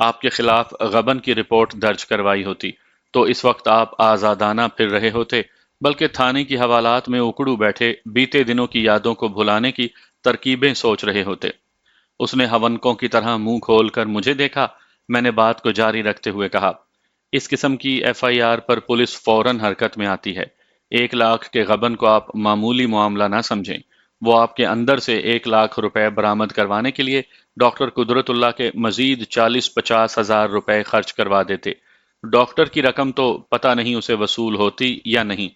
آپ کے خلاف غبن کی رپورٹ درج کروائی ہوتی تو اس وقت آپ آزادانہ پھر رہے ہوتے، بلکہ تھانے کی حوالات میں اکڑو بیٹھے بیتے دنوں کی یادوں کو بھلانے کی ترکیبیں سوچ رہے ہوتے۔ اس نے ہونکوں کی طرح منہ کھول کر مجھے دیکھا۔ میں نے بات کو جاری رکھتے ہوئے کہا، اس قسم کی ایف آئی آر پر پولیس فوراً حرکت میں آتی ہے۔ 1 لاکھ کے غبن کو آپ معمولی معاملہ نہ سمجھیں۔ وہ آپ کے اندر سے 1 لاکھ روپے برآمد کروانے کے لیے ڈاکٹر قدرت اللہ کے مزید 40-50 ہزار روپے خرچ کروا دیتے۔ ڈاکٹر کی رقم تو پتہ نہیں اسے وصول ہوتی یا نہیں،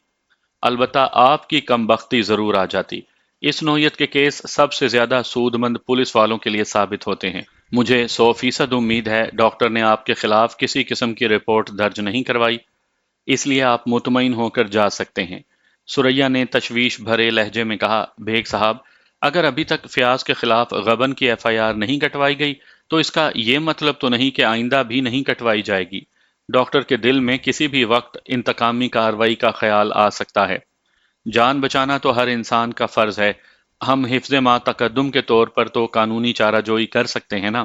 البتہ آپ کی کم بختی ضرور آ جاتی۔ اس نوعیت کے کیس سب سے زیادہ سود مند پولیس والوں کے لیے ثابت ہوتے ہیں۔ مجھے 100% امید ہے ڈاکٹر نے آپ کے خلاف کسی قسم کی رپورٹ درج نہیں کروائی، اس لیے آپ مطمئن ہو کر جا سکتے ہیں۔ سریا نے تشویش بھرے لہجے میں کہا، بیگ صاحب، اگر ابھی تک فیاض کے خلاف غبن کی ایف آئی آر نہیں کٹوائی گئی تو اس کا یہ مطلب تو نہیں کہ آئندہ بھی نہیں کٹوائی جائے گی۔ ڈاکٹر کے دل میں کسی بھی وقت انتقامی کارروائی کا خیال آ سکتا ہے۔ جان بچانا تو ہر انسان کا فرض ہے، ہم حفظ ما تقدم کے طور پر تو قانونی چارہ جوئی کر سکتے ہیں نا؟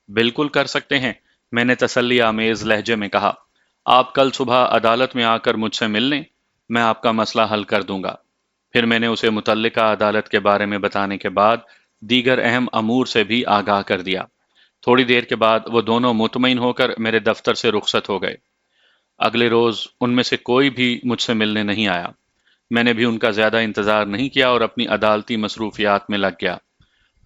بالکل کر سکتے ہیں، میں نے تسلی آمیز لہجے میں کہا۔ آپ کل صبح عدالت میں آ کر مجھ سے مل لیں، میں آپ کا مسئلہ حل کر دوں گا۔ پھر میں نے اسے متعلقہ عدالت کے بارے میں بتانے کے بعد دیگر اہم امور سے بھی آگاہ کر دیا۔ تھوڑی دیر کے بعد وہ دونوں مطمئن ہو کر میرے دفتر سے رخصت ہو گئے۔ اگلے روز ان میں سے کوئی بھی مجھ سے ملنے نہیں آیا۔ میں نے بھی ان کا زیادہ انتظار نہیں کیا اور اپنی عدالتی مصروفیات میں لگ گیا۔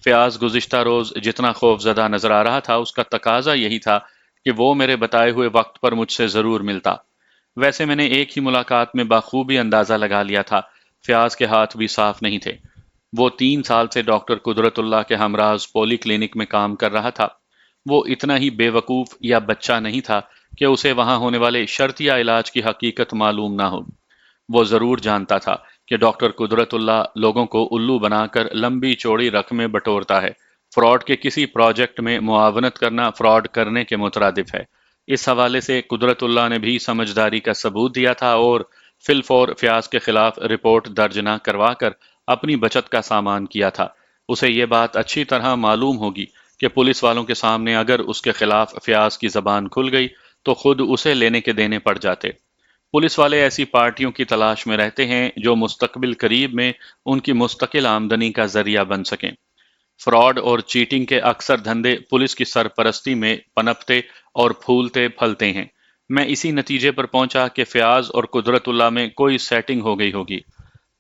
فیاض گزشتہ روز جتنا خوف زدہ نظر آ رہا تھا، اس کا تقاضا یہی تھا کہ وہ میرے بتائے ہوئے وقت پر مجھ سے ضرور ملتا۔ ویسے میں نے ایک ہی ملاقات میں بخوبی اندازہ لگا لیا تھا، فیاض کے ہاتھ بھی صاف نہیں تھے۔ وہ 3 سال سے ڈاکٹر قدرت اللہ کے ہمراز پولی کلینک میں کام کر رہا تھا۔ وہ اتنا ہی بے وقوف یا بچہ نہیں تھا کہ اسے وہاں ہونے والے شرطیہ علاج کی حقیقت معلوم نہ ہو۔ وہ ضرور جانتا تھا کہ ڈاکٹر قدرت اللہ لوگوں کو الو بنا کر لمبی چوڑی رقمیں بٹورتا ہے۔ فراڈ کے کسی پروجیکٹ میں معاونت کرنا فراڈ کرنے کے مترادف ہے۔ اس حوالے سے قدرت اللہ نے بھی سمجھداری کا ثبوت دیا تھا اور فی الفور فیاض کے خلاف رپورٹ درج نہ کروا کر اپنی بچت کا سامان کیا تھا۔ اسے یہ بات اچھی طرح معلوم ہوگی کہ پولیس والوں کے سامنے اگر اس کے خلاف فیاض کی زبان کھل گئی تو خود اسے لینے کے دینے پڑ جاتے۔ پولیس والے ایسی پارٹیوں کی تلاش میں رہتے ہیں جو مستقبل قریب میں ان کی مستقل آمدنی کا ذریعہ بن سکیں۔ فراڈ اور چیٹنگ کے اکثر دھندے پولیس کی سرپرستی میں پنپتے اور پھولتے پھلتے ہیں۔ میں اسی نتیجے پر پہنچا کہ فیاض اور قدرت اللہ میں کوئی سیٹنگ ہو گئی ہوگی۔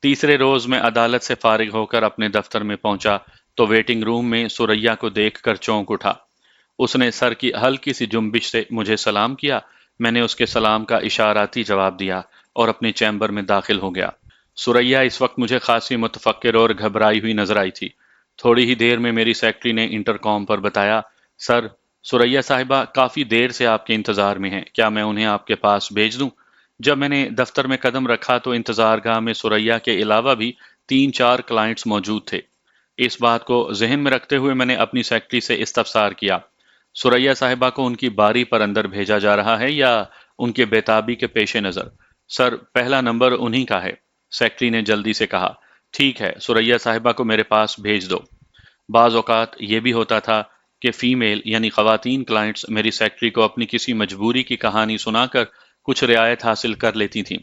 تیسرے روز میں عدالت سے فارغ ہو کر اپنے دفتر میں پہنچا تو ویٹنگ روم میں سریا کو دیکھ کر چونک اٹھا۔ اس نے سر کی ہلکی سی جنبش سے مجھے سلام کیا۔ میں نے اس کے سلام کا اشاراتی جواب دیا اور اپنے چیمبر میں داخل ہو گیا۔ سریا اس وقت مجھے خاصی متفکر اور گھبرائی ہوئی نظر آئی تھی۔ تھوڑی ہی دیر میں میری سیکرٹری نے انٹر کام پر بتایا، سر، سریا صاحبہ کافی دیر سے آپ کے انتظار میں ہیں، کیا میں انہیں آپ کے پاس بھیج دوں؟ جب میں نے دفتر میں قدم رکھا تو انتظار گاہ میں سریا کے علاوہ بھی 3-4 کلائنٹس موجود تھے۔ اس بات کو ذہن میں رکھتے ہوئے میں نے اپنی سیکرٹری سے استفسار کیا، سریا صاحبہ کو ان کی باری پر اندر بھیجا جا رہا ہے یا ان کے بیتابی کے پیش نظر؟ سر، پہلا نمبر انہی کا ہے، سیکرٹری نے جلدی سے کہا۔ ٹھیک ہے، سریا صاحبہ کو میرے پاس بھیج دو۔ بعض اوقات یہ بھی ہوتا تھا کہ فیمیل یعنی خواتین کلائنٹس میری سیکرٹری کو اپنی کسی مجبوری کی کہانی سنا کر کچھ رعایت حاصل کر لیتی تھیں۔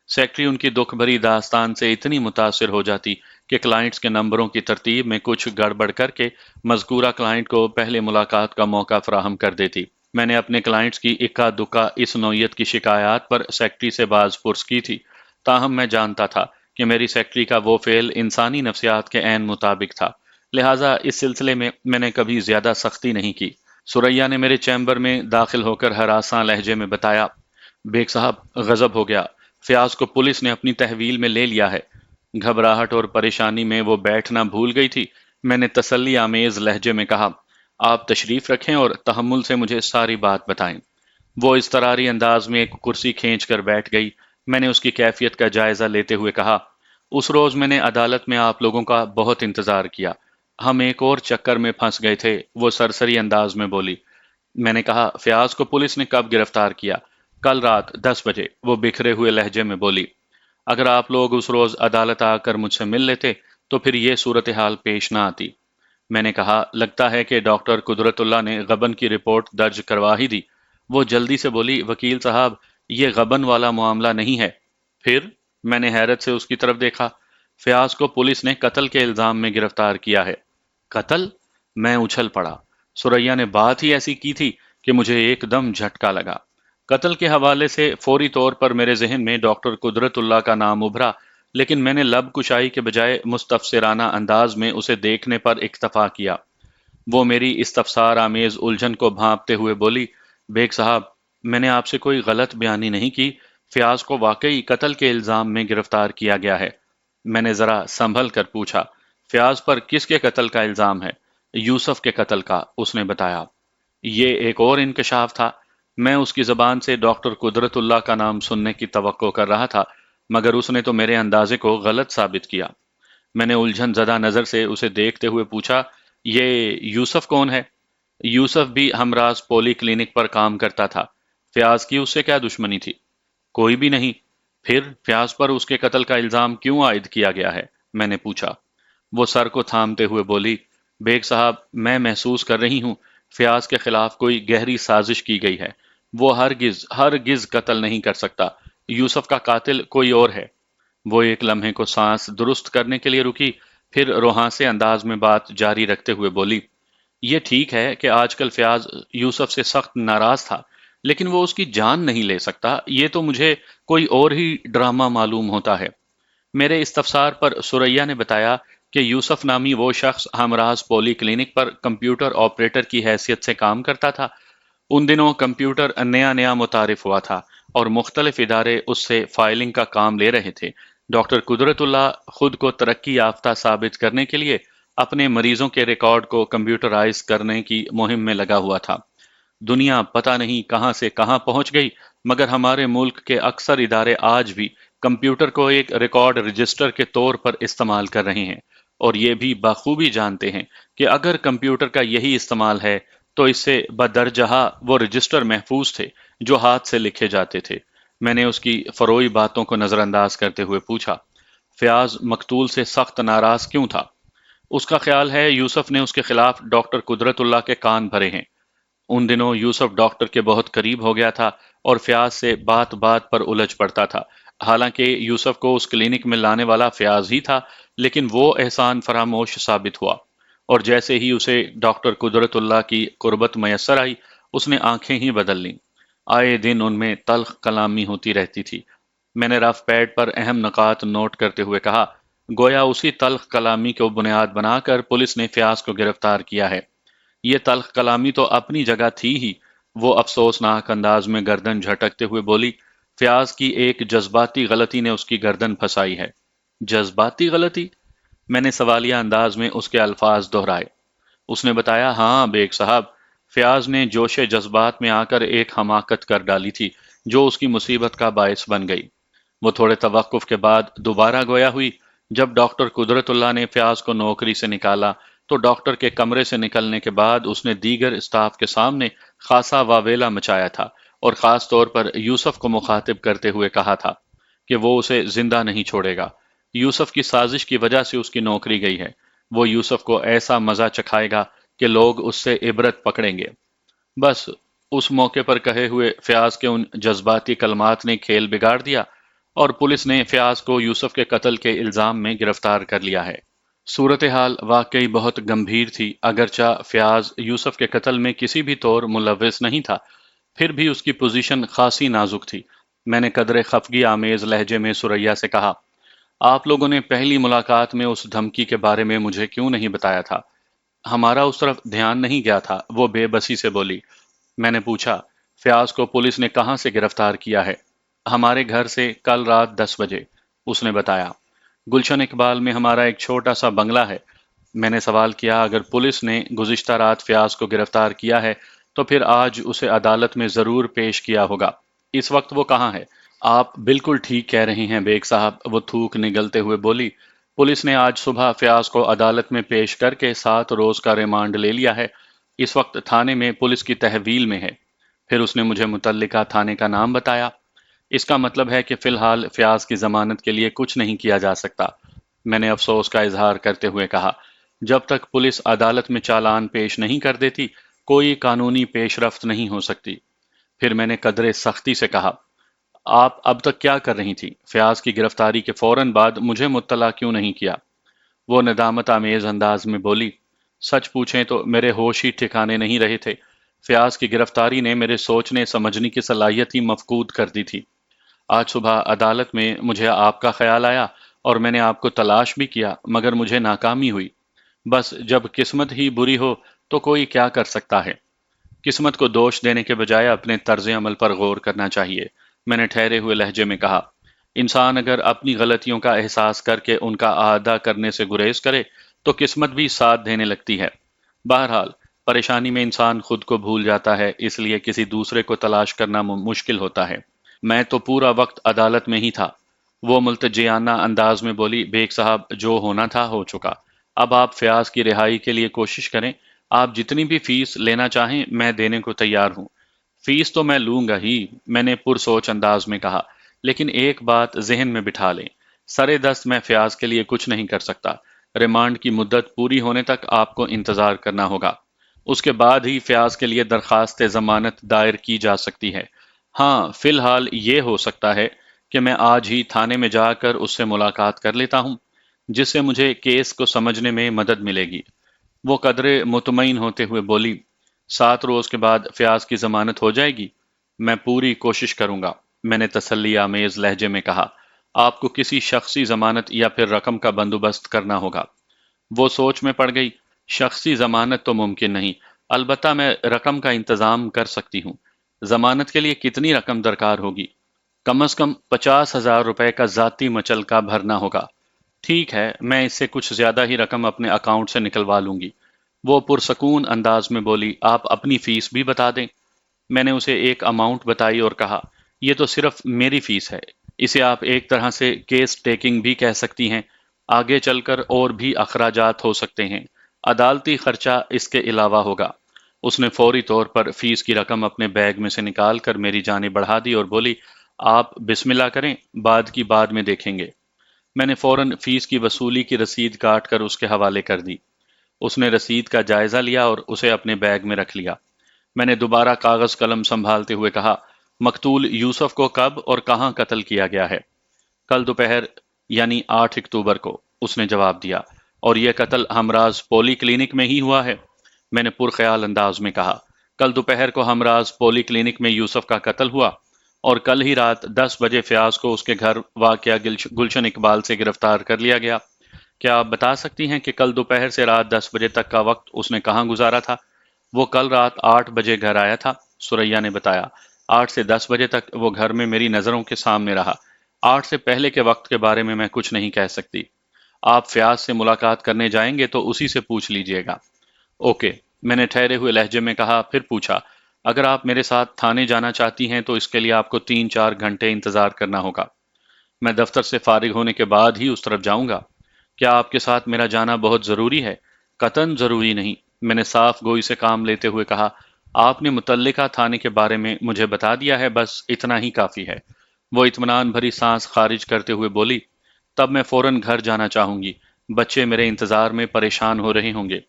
سیکرٹری ان کی دکھ بھری داستان سے اتنی متاثر ہو جاتی کہ کلائنٹس کے نمبروں کی ترتیب میں کچھ گڑبڑ کر کے مذکورہ کلائنٹ کو پہلے ملاقات کا موقع فراہم کر دیتی۔ میں نے اپنے کلائنٹس کی اکا دکا اس نوعیت کی شکایات پر سیکرٹری سے باز پرس کی تھی، تاہم میں جانتا تھا کہ میری سیکرٹری کا وہ فعل انسانی نفسیات کے عین مطابق تھا، لہٰذا اس سلسلے میں میں نے کبھی زیادہ سختی نہیں کی۔ سریا نے میرے چیمبر میں داخل ہو کر ہراساں لہجے میں بتایا، بیگ صاحب، غضب ہو گیا، فیاض کو پولیس نے اپنی تحویل میں لے لیا ہے۔ گھبراہٹ اور پریشانی میں وہ بیٹھنا بھول گئی تھی۔ میں نے تسلی آمیز لہجے میں کہا، آپ تشریف رکھیں اور تحمل سے مجھے ساری بات بتائیں۔ وہ اضطراری انداز میں ایک کرسی کھینچ کر بیٹھ گئی۔ میں نے اس کی کیفیت کا جائزہ لیتے ہوئے کہا، اس روز میں نے عدالت میں آپ لوگوں کا بہت انتظار کیا، ہم ایک اور چکر میں پھنس گئے تھے۔ وہ سرسری انداز میں بولی۔ میں نے کہا، فیاض کو پولیس نے کب گرفتار کیا؟ کل رات 10 بجے، وہ بکھرے ہوئے لہجے میں بولی۔ اگر آپ لوگ اس روز عدالت آ کر مجھ سے مل لیتے تو پھر یہ صورتحال پیش نہ آتی۔ میں نے کہا لگتا ہے کہ ڈاکٹر قدرت اللہ نے غبن کی رپورٹ درج کروا ہی دی۔ وہ جلدی سے بولی وکیل صاحب یہ غبن والا معاملہ نہیں ہے۔ پھر؟ میں نے حیرت سے اس کی طرف دیکھا۔ فیاض کو پولیس نے قتل کے الزام میں گرفتار کیا ہے۔ قتل؟ میں اچھل پڑا۔ سریا نے بات ہی ایسی کی تھی کہ مجھے ایک دم جھٹکا لگا۔ قتل کے حوالے سے فوری طور پر میرے ذہن میں ڈاکٹر قدرت اللہ کا نام ابھرا، لیکن میں نے لب کشائی کے بجائے مستفسرانہ انداز میں اسے دیکھنے پر اکتفا کیا۔ وہ میری استفسار آمیز الجھن کو بھانپتے ہوئے بولی بیگ صاحب میں نے آپ سے کوئی غلط بیانی نہیں کی، فیاض کو واقعی قتل کے الزام میں گرفتار کیا گیا ہے۔ میں نے ذرا سنبھل کر پوچھا فیاض پر کس کے قتل کا الزام ہے؟ یوسف کے قتل کا، اس نے بتایا۔ یہ ایک اور انکشاف تھا۔ میں اس کی زبان سے ڈاکٹر قدرت اللہ کا نام سننے کی توقع کر رہا تھا، مگر اس نے تو میرے اندازے کو غلط ثابت کیا۔ میں نے الجھن زدہ نظر سے اسے دیکھتے ہوئے پوچھا یہ یوسف کون ہے؟ یوسف بھی ہمراز پولی کلینک پر کام کرتا تھا۔ فیاض کی اس سے کیا دشمنی تھی؟ کوئی بھی نہیں۔ پھر فیاض پر اس کے قتل کا الزام کیوں عائد کیا گیا ہے؟ میں نے پوچھا۔ وہ سر کو تھامتے ہوئے بولی بیگ صاحب میں محسوس کر رہی ہوں فیاض کے خلاف کوئی گہری سازش کی گئی ہے۔ وہ ہرگز قتل نہیں کر سکتا۔ یوسف کا قاتل کوئی اور ہے۔ وہ ایک لمحے کو سانس درست کرنے کے لیے رکی، پھر روحاں سے انداز میں بات جاری رکھتے ہوئے بولی یہ ٹھیک ہے کہ آج کل فیاض یوسف سے سخت ناراض تھا، لیکن وہ اس کی جان نہیں لے سکتا۔ یہ تو مجھے کوئی اور ہی ڈرامہ معلوم ہوتا ہے۔ میرے استفسار پر سریا نے بتایا کہ یوسف نامی وہ شخص ہمراز پولی کلینک پر کمپیوٹر آپریٹر کی حیثیت سے کام کرتا تھا۔ ان دنوں کمپیوٹر نیا متعارف ہوا تھا اور مختلف ادارے اس سے فائلنگ کا کام لے رہے تھے۔ ڈاکٹر قدرت اللہ خود کو ترقی یافتہ ثابت کرنے کے لیے اپنے مریضوں کے ریکارڈ کو کمپیوٹرائز کرنے کی مہم میں لگا ہوا تھا۔ دنیا پتہ نہیں کہاں سے کہاں پہنچ گئی، مگر ہمارے ملک کے اکثر ادارے آج بھی کمپیوٹر کو ایک ریکارڈ رجسٹر کے طور پر استعمال کر رہے ہیں، اور یہ بھی بخوبی جانتے ہیں کہ اگر کمپیوٹر کا یہی استعمال ہے تو اس سے بدرجہ وہ رجسٹر محفوظ تھے جو ہاتھ سے لکھے جاتے تھے۔ میں نے اس کی فروئی باتوں کو نظر انداز کرتے ہوئے پوچھا فیاض مقتول سے سخت ناراض کیوں تھا؟ اس کا خیال ہے یوسف نے اس کے خلاف ڈاکٹر قدرت اللہ کے کان بھرے ہیں۔ ان دنوں یوسف ڈاکٹر کے بہت قریب ہو گیا تھا اور فیاض سے بات بات پر الجھ پڑتا تھا۔ حالانکہ یوسف کو اس کلینک میں لانے والا فیاض ہی تھا، لیکن وہ احسان فراموش ثابت ہوا، اور جیسے ہی اسے ڈاکٹر قدرت اللہ کی قربت میسر آئی اس نے آنکھیں ہی بدل لیں۔ آئے دن ان میں تلخ کلامی ہوتی رہتی تھی۔ میں نے رف پیڈ پر اہم نکات نوٹ کرتے ہوئے کہا گویا اسی تلخ کلامی کو بنیاد بنا کر پولیس نے فیاض کو گرفتار کیا ہے۔ یہ تلخ کلامی تو اپنی جگہ تھی ہی۔ وہ افسوسناک انداز میں گردن جھٹکتے ہوئے بولی فیاض کی ایک جذباتی غلطی نے اس کی گردن پھنسائی ہے۔ جذباتی غلطی؟ میں نے سوالیہ انداز میں اس کے الفاظ دہرائے۔ اس نے بتایا ہاں بیگ صاحب، فیاض نے جوش جذبات میں آ کر ایک حماقت کر ڈالی تھی جو اس کی مصیبت کا باعث بن گئی۔ وہ تھوڑے توقف کے بعد دوبارہ گویا ہوئی۔ جب ڈاکٹر قدرت اللہ نے فیاض کو نوکری سے نکالا تو ڈاکٹر کے کمرے سے نکلنے کے بعد اس نے دیگر اسٹاف کے سامنے خاصا واویلا مچایا تھا، اور خاص طور پر یوسف کو مخاطب کرتے ہوئے کہا تھا کہ وہ اسے زندہ نہیں چھوڑے گا۔ یوسف کی سازش کی وجہ سے اس کی نوکری گئی ہے۔ وہ یوسف کو ایسا مزہ چکھائے گا کہ لوگ اس سے عبرت پکڑیں گے۔ بس اس موقع پر کہے ہوئے فیاض کے ان جذباتی کلمات نے کھیل بگاڑ دیا، اور پولیس نے فیاض کو یوسف کے قتل کے الزام میں گرفتار کر لیا ہے۔ صورتحال واقعی بہت گمبھیر تھی۔ اگرچہ فیاض یوسف کے قتل میں کسی بھی طور ملوث نہیں تھا، پھر بھی اس کی پوزیشن خاصی نازک تھی۔ میں نے قدر خفگی آمیز لہجے میں سریا سے کہا آپ لوگوں نے پہلی ملاقات میں اس دھمکی کے بارے میں مجھے کیوں نہیں بتایا تھا؟ ہمارا اس طرف دھیان نہیں گیا تھا، وہ بے بسی سے بولی۔ میں نے پوچھا فیاض کو پولیس نے کہاں سے گرفتار کیا ہے؟ ہمارے گھر سے کل رات 10 بجے، اس نے بتایا۔ گلشن اقبال میں ہمارا ایک چھوٹا سا بنگلہ ہے۔ میں نے سوال کیا اگر پولیس نے گزشتہ رات فیاض کو گرفتار کیا ہے تو پھر آج اسے عدالت میں ضرور پیش کیا ہوگا۔ اس وقت وہ کہاں ہے؟ آپ بالکل ٹھیک کہہ رہے ہیں بیگ صاحب، وہ تھوک نگلتے ہوئے بولی۔ پولیس نے آج صبح فیاض کو عدالت میں پیش کر کے 7 روز کا ریمانڈ لے لیا ہے۔ اس وقت تھانے میں پولیس کی تحویل میں ہے۔ پھر اس نے مجھے متعلقہ تھانے کا نام بتایا۔ اس کا مطلب ہے کہ فی الحال فیاض کی ضمانت کے لیے کچھ نہیں کیا جا سکتا، میں نے افسوس کا اظہار کرتے ہوئے کہا۔ جب تک پولیس عدالت میں چالان پیش نہیں کر دیتی کوئی قانونی پیش رفت نہیں ہو سکتی۔ پھر میں نے قدرے سختی سے کہا، آپ اب تک کیا کر رہی تھی؟ فیاض کی گرفتاری کے فوراً بعد مجھے مطلع کیوں نہیں کیا؟ وہ ندامت آمیز انداز میں بولی، سچ پوچھیں تو میرے ہوش ہی ٹھکانے نہیں رہے تھے۔ فیاض کی گرفتاری نے میرے سوچنے سمجھنے کی صلاحیت ہی مفقود کر دی تھی۔ آج صبح عدالت میں مجھے آپ کا خیال آیا اور میں نے آپ کو تلاش بھی کیا مگر مجھے ناکامی ہوئی۔ بس جب قسمت ہی بری ہو تو کوئی کیا کر سکتا ہے؟ قسمت کو دوش دینے کے بجائے اپنے طرز عمل پر غور کرنا چاہیے، میں نے ٹھہرے ہوئے لہجے میں کہا۔ انسان اگر اپنی غلطیوں کا احساس کر کے ان کا اعادہ کرنے سے گریز کرے تو قسمت بھی ساتھ دینے لگتی ہے۔ بہرحال پریشانی میں انسان خود کو بھول جاتا ہے، اس لیے کسی دوسرے کو تلاش کرنا مشکل ہوتا ہے۔ میں تو پورا وقت عدالت میں ہی تھا۔ وہ ملتجیانہ انداز میں بولی، بیگ صاحب جو ہونا تھا ہو چکا، اب آپ فیاض کی رہائی کے لیے کوشش کریں، آپ جتنی بھی فیس لینا چاہیں میں دینے کو تیار ہوں۔ فیس تو میں لوں گا ہی، میں نے پرسوچ انداز میں کہا، لیکن ایک بات ذہن میں بٹھا لیں، سرے دست میں فیاض کے لیے کچھ نہیں کر سکتا۔ ریمانڈ کی مدت پوری ہونے تک آپ کو انتظار کرنا ہوگا، اس کے بعد ہی فیاض کے لیے درخواست ضمانت دائر کی جا سکتی ہے۔ ہاں فی الحال یہ ہو سکتا ہے کہ میں آج ہی تھانے میں جا کر اس سے ملاقات کر لیتا ہوں، جس سے مجھے کیس کو سمجھنے میں مدد ملے گی۔ وہ قدرے مطمئن ہوتے ہوئے بولی، 7 روز کے بعد فیاض کی ضمانت ہو جائے گی؟ میں پوری کوشش کروں گا، میں نے تسلی آمیز لہجے میں کہا۔ آپ کو کسی شخصی ضمانت یا پھر رقم کا بندوبست کرنا ہوگا۔ وہ سوچ میں پڑ گئی، شخصی ضمانت تو ممکن نہیں، البتہ میں رقم کا انتظام کر سکتی ہوں۔ ضمانت کے لیے کتنی رقم درکار ہوگی؟ کم از کم 50,000 روپے کا ذاتی مچلکا بھرنا ہوگا۔ ٹھیک ہے، میں اس سے کچھ زیادہ ہی رقم اپنے اکاؤنٹ سے نکلوا لوں گی۔ وہ پرسکون انداز میں بولی، آپ اپنی فیس بھی بتا دیں۔ میں نے اسے ایک اماؤنٹ بتائی اور کہا، یہ تو صرف میری فیس ہے، اسے آپ ایک طرح سے کیس ٹیکنگ بھی کہہ سکتی ہیں۔ آگے چل کر اور بھی اخراجات ہو سکتے ہیں، عدالتی خرچہ اس کے علاوہ ہوگا۔ اس نے فوری طور پر فیس کی رقم اپنے بیگ میں سے نکال کر میری جانب بڑھا دی اور بولی، آپ بسم اللہ کریں، بعد کی بعد میں دیکھیں گے۔ میں نے فوراً فیس کی وصولی کی رسید کاٹ کر اس کے حوالے کر دی۔ اس نے رسید کا جائزہ لیا اور اسے اپنے بیگ میں رکھ لیا۔ میں نے دوبارہ کاغذ قلم سنبھالتے ہوئے کہا، مقتول یوسف کو کب اور کہاں قتل کیا گیا ہے؟ کل دوپہر یعنی 8 اکتوبر کو، اس نے جواب دیا، اور یہ قتل ہمراز پولی کلینک میں ہی ہوا ہے؟ میں نے پرخیال انداز میں کہا، کل دوپہر کو ہمراز پولی کلینک میں یوسف کا قتل ہوا اور کل ہی رات 10 بجے فیاض کو اس کے گھر واقع گلشن اقبال سے گرفتار کر لیا گیا۔ کیا آپ بتا سکتی ہیں کہ کل دوپہر سے رات 10 بجے تک کا وقت اس نے کہاں گزارا تھا؟ وہ کل رات 8 بجے گھر آیا تھا، سریا نے بتایا۔ 8 سے 10 بجے تک وہ گھر میں میری نظروں کے سامنے رہا۔ 8 سے پہلے کے وقت کے بارے میں کچھ نہیں کہہ سکتی۔ آپ فیاض سے ملاقات کرنے جائیں گے تو اسی سے پوچھ لیجئے گا۔ اوکے، میں نے ٹھہرے ہوئے لہجے میں کہا، پھر پوچھا، اگر آپ میرے ساتھ تھانے جانا چاہتی ہیں تو اس کے لیے آپ کو 3-4 گھنٹے انتظار کرنا ہوگا۔ میں دفتر سے فارغ ہونے کے بعد ہی اس طرف جاؤں گا۔ کیا آپ کے ساتھ میرا جانا بہت ضروری ہے؟ قطعاً ضروری نہیں، میں نے صاف گوئی سے کام لیتے ہوئے کہا۔ آپ نے متعلقہ تھانے کے بارے میں مجھے بتا دیا ہے، بس اتنا ہی کافی ہے۔ وہ اطمینان بھری سانس خارج کرتے ہوئے بولی، تب میں فوراً گھر جانا چاہوں گی، بچے میرے انتظار میں پریشان ہو رہے ہوں گے۔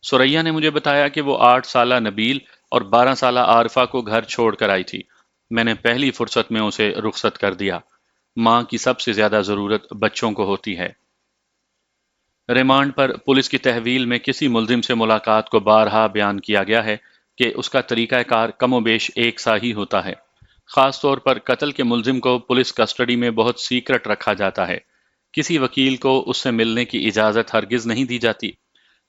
سریا نے مجھے بتایا کہ وہ 8 سالہ نبیل اور 12 سالہ عارفہ کو گھر چھوڑ کر آئی تھی۔ میں نے پہلی فرصت میں اسے رخصت کر دیا۔ ماں کی سب سے زیادہ ضرورت بچوں کو ہوتی ہے۔ ریمانڈ پر پولیس کی تحویل میں کسی ملزم سے ملاقات کو بارہا بیان کیا گیا ہے کہ اس کا طریقہ کار کم و بیش ایک سا ہی ہوتا ہے۔ خاص طور پر قتل کے ملزم کو پولیس کسٹڈی میں بہت سیکرٹ رکھا جاتا ہے۔ کسی وکیل کو اس سے ملنے کی اجازت ہرگز نہیں دی جاتی۔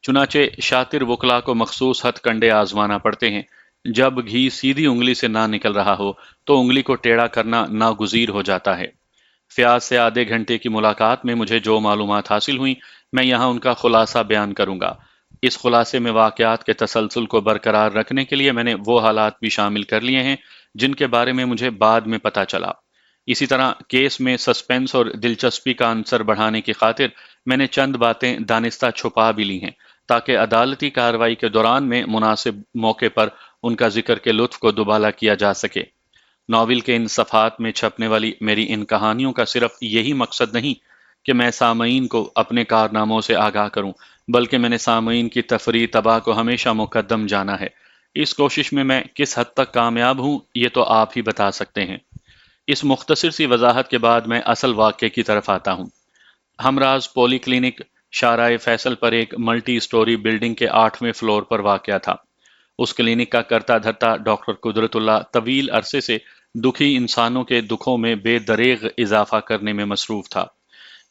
چنانچہ شاطر وکلا کو مخصوص ہتھ کنڈے آزمانا پڑتے ہیں۔ جب گھی سیدھی انگلی سے نہ نکل رہا ہو تو انگلی کو ٹیڑھا کرنا ناگزیر ہو جاتا ہے۔ فیاض سے آدھے گھنٹے کی ملاقات میں مجھے جو معلومات حاصل ہوئیں میں یہاں ان کا خلاصہ بیان کروں گا۔ اس خلاصے میں واقعات کے تسلسل کو برقرار رکھنے کے لیے میں نے وہ حالات بھی شامل کر لیے ہیں جن کے بارے میں مجھے بعد میں پتہ چلا۔ اسی طرح کیس میں سسپنس اور دلچسپی کا عنصر بڑھانے کی خاطر میں نے چند باتیں دانستہ چھپا بھی لی ہیں تاکہ عدالتی کارروائی کے دوران میں مناسب موقع پر ان کا ذکر کے لطف کو دوبالا کیا جا سکے۔ ناول کے ان صفحات میں چھپنے والی میری ان کہانیوں کا صرف یہی مقصد نہیں کہ میں سامعین کو اپنے کارناموں سے آگاہ کروں، بلکہ میں نے سامعین کی تفریح تباہ کو ہمیشہ مقدم جانا ہے۔ اس کوشش میں کس حد تک کامیاب ہوں یہ تو آپ ہی بتا سکتے ہیں۔ اس مختصر سی وضاحت کے بعد میں اصل واقعے کی طرف آتا ہوں۔ ہمراز پولی کلینک شارع فیصل پر ایک ملٹی سٹوری بلڈنگ کے 8ویں فلور پر واقع تھا۔ اس کلینک کا کرتا دھرتا ڈاکٹر قدرت اللہ طویل عرصے سے دکھی انسانوں کے دکھوں میں بے دریغ اضافہ کرنے میں مصروف تھا۔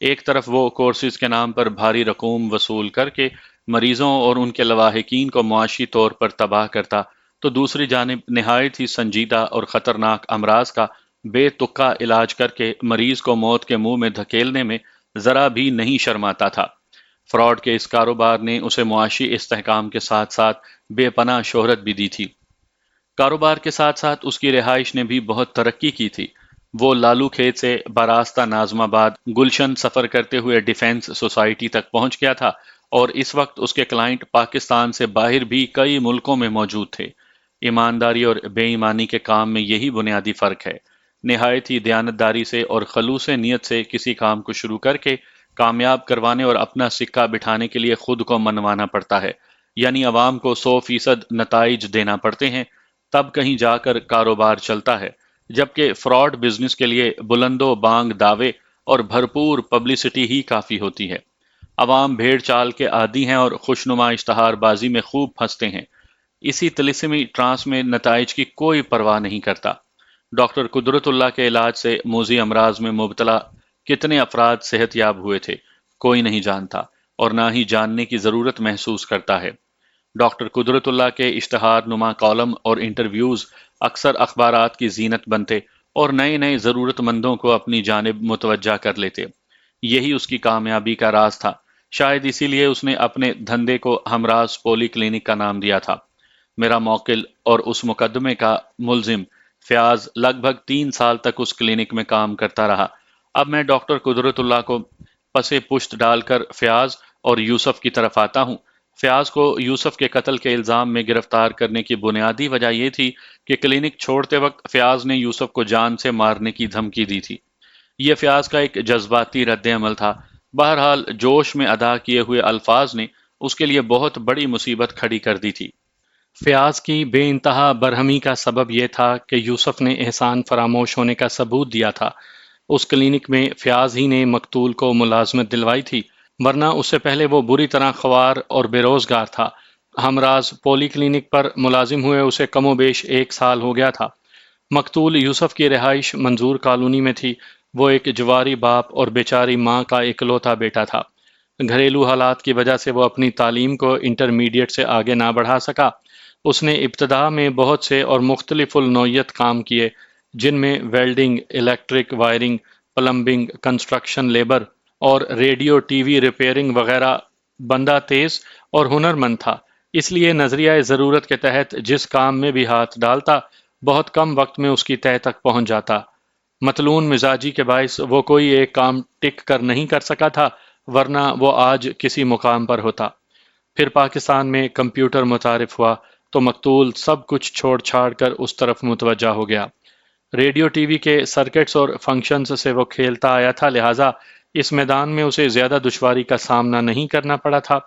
ایک طرف وہ کورسز کے نام پر بھاری رقوم وصول کر کے مریضوں اور ان کے لواحقین کو معاشی طور پر تباہ کرتا، تو دوسری جانب نہایت ہی سنجیدہ اور خطرناک امراض کا بے تکا علاج کر کے مریض کو موت کے منہ میں دھکیلنے میں ذرا بھی نہیں شرماتا تھا۔ فراڈ کے اس کاروبار نے اسے معاشی استحکام کے ساتھ ساتھ بے پناہ شہرت بھی دی تھی۔ کاروبار کے ساتھ ساتھ اس کی رہائش نے بھی بہت ترقی کی تھی۔ وہ لالو کھیت سے براستہ نازم آباد گلشن سفر کرتے ہوئے ڈیفینس سوسائٹی تک پہنچ گیا تھا، اور اس وقت اس کے کلائنٹ پاکستان سے باہر بھی کئی ملکوں میں موجود تھے۔ ایمانداری اور بے ایمانی کے کام میں یہی بنیادی فرق ہے۔ نہایت ہی دیانتداری سے اور خلوص نیت سے کسی کام کو شروع کر کے کامیاب کروانے اور اپنا سکہ بٹھانے کے لیے خود کو منوانا پڑتا ہے، یعنی عوام کو 100% نتائج دینا پڑتے ہیں، تب کہیں جا کر کاروبار چلتا ہے۔ جبکہ فراڈ بزنس کے لیے بلند و بانگ دعوے اور بھرپور پبلسٹی ہی کافی ہوتی ہے۔ عوام بھیڑ چال کے عادی ہیں اور خوشنما اشتہار بازی میں خوب پھنستے ہیں۔ اسی طلسمی ٹرانس میں نتائج کی کوئی پرواہ نہیں کرتا۔ ڈاکٹر قدرت اللہ کے علاج سے موذی امراض میں مبتلا کتنے افراد صحت یاب ہوئے تھے، کوئی نہیں جانتا، اور نہ ہی جاننے کی ضرورت محسوس کرتا ہے۔ ڈاکٹر قدرت اللہ کے اشتہار نما کالم اور انٹرویوز اکثر اخبارات کی زینت بنتے اور نئے نئے ضرورت مندوں کو اپنی جانب متوجہ کر لیتے۔ یہی اس کی کامیابی کا راز تھا۔ شاید اسی لیے اس نے اپنے دھندے کو ہمراز پولی کلینک کا نام دیا تھا۔ میرا موکل اور اس مقدمے کا ملزم فیاض لگ بھگ 3 سال تک اس کلینک میں کام کرتا رہا۔ اب میں ڈاکٹر قدرت اللہ کو پسے پشت ڈال کر فیاض اور یوسف کی طرف آتا ہوں۔ فیاض کو یوسف کے قتل کے الزام میں گرفتار کرنے کی بنیادی وجہ یہ تھی کہ کلینک چھوڑتے وقت فیاض نے یوسف کو جان سے مارنے کی دھمکی دی تھی۔ یہ فیاض کا ایک جذباتی رد عمل تھا۔ بہرحال جوش میں ادا کیے ہوئے الفاظ نے اس کے لیے بہت بڑی مصیبت کھڑی کر دی تھی۔ فیاض کی بے انتہا برہمی کا سبب یہ تھا کہ یوسف نے احسان فراموش ہونے کا ثبوت دیا تھا۔ اس کلینک میں فیاض ہی نے مقتول کو ملازمت دلوائی تھی، ورنہ اس سے پہلے وہ بری طرح خوار اور بے روزگار تھا۔ ہمراز پولی کلینک پر ملازم ہوئے اسے کم و بیش 1 سال ہو گیا تھا۔ مقتول یوسف کی رہائش منظور کالونی میں تھی۔ وہ ایک جواری باپ اور بیچاری ماں کا اکلوتا بیٹا تھا۔ گھریلو حالات کی وجہ سے وہ اپنی تعلیم کو انٹرمیڈیٹ سے آگے نہ بڑھا سکا۔ اس نے ابتدا میں بہت سے اور مختلف النوعیت کام کیے، جن میں welding, electric wiring, plumbing, construction labour اور ریڈیو ٹی وی ریپیئرنگ وغیرہ۔ بندہ تیز اور ہنرمند تھا، اس لیے نظریہ ضرورت کے تحت جس کام میں بھی ہاتھ ڈالتا بہت کم وقت میں اس کی تہہ تک پہنچ جاتا۔ متلون مزاجی کے باعث وہ کوئی ایک کام ٹک کر نہیں کر سکا تھا، ورنہ وہ آج کسی مقام پر ہوتا۔ پھر پاکستان میں کمپیوٹر متعارف ہوا تو مقتول سب کچھ چھوڑ چھاڑ کر اس طرف متوجہ ہو گیا۔ ریڈیو ٹی وی کے سرکٹس اور فنکشنز سے وہ کھیلتا آیا تھا، لہٰذا اس میدان میں اسے زیادہ دشواری کا سامنا نہیں کرنا پڑا تھا۔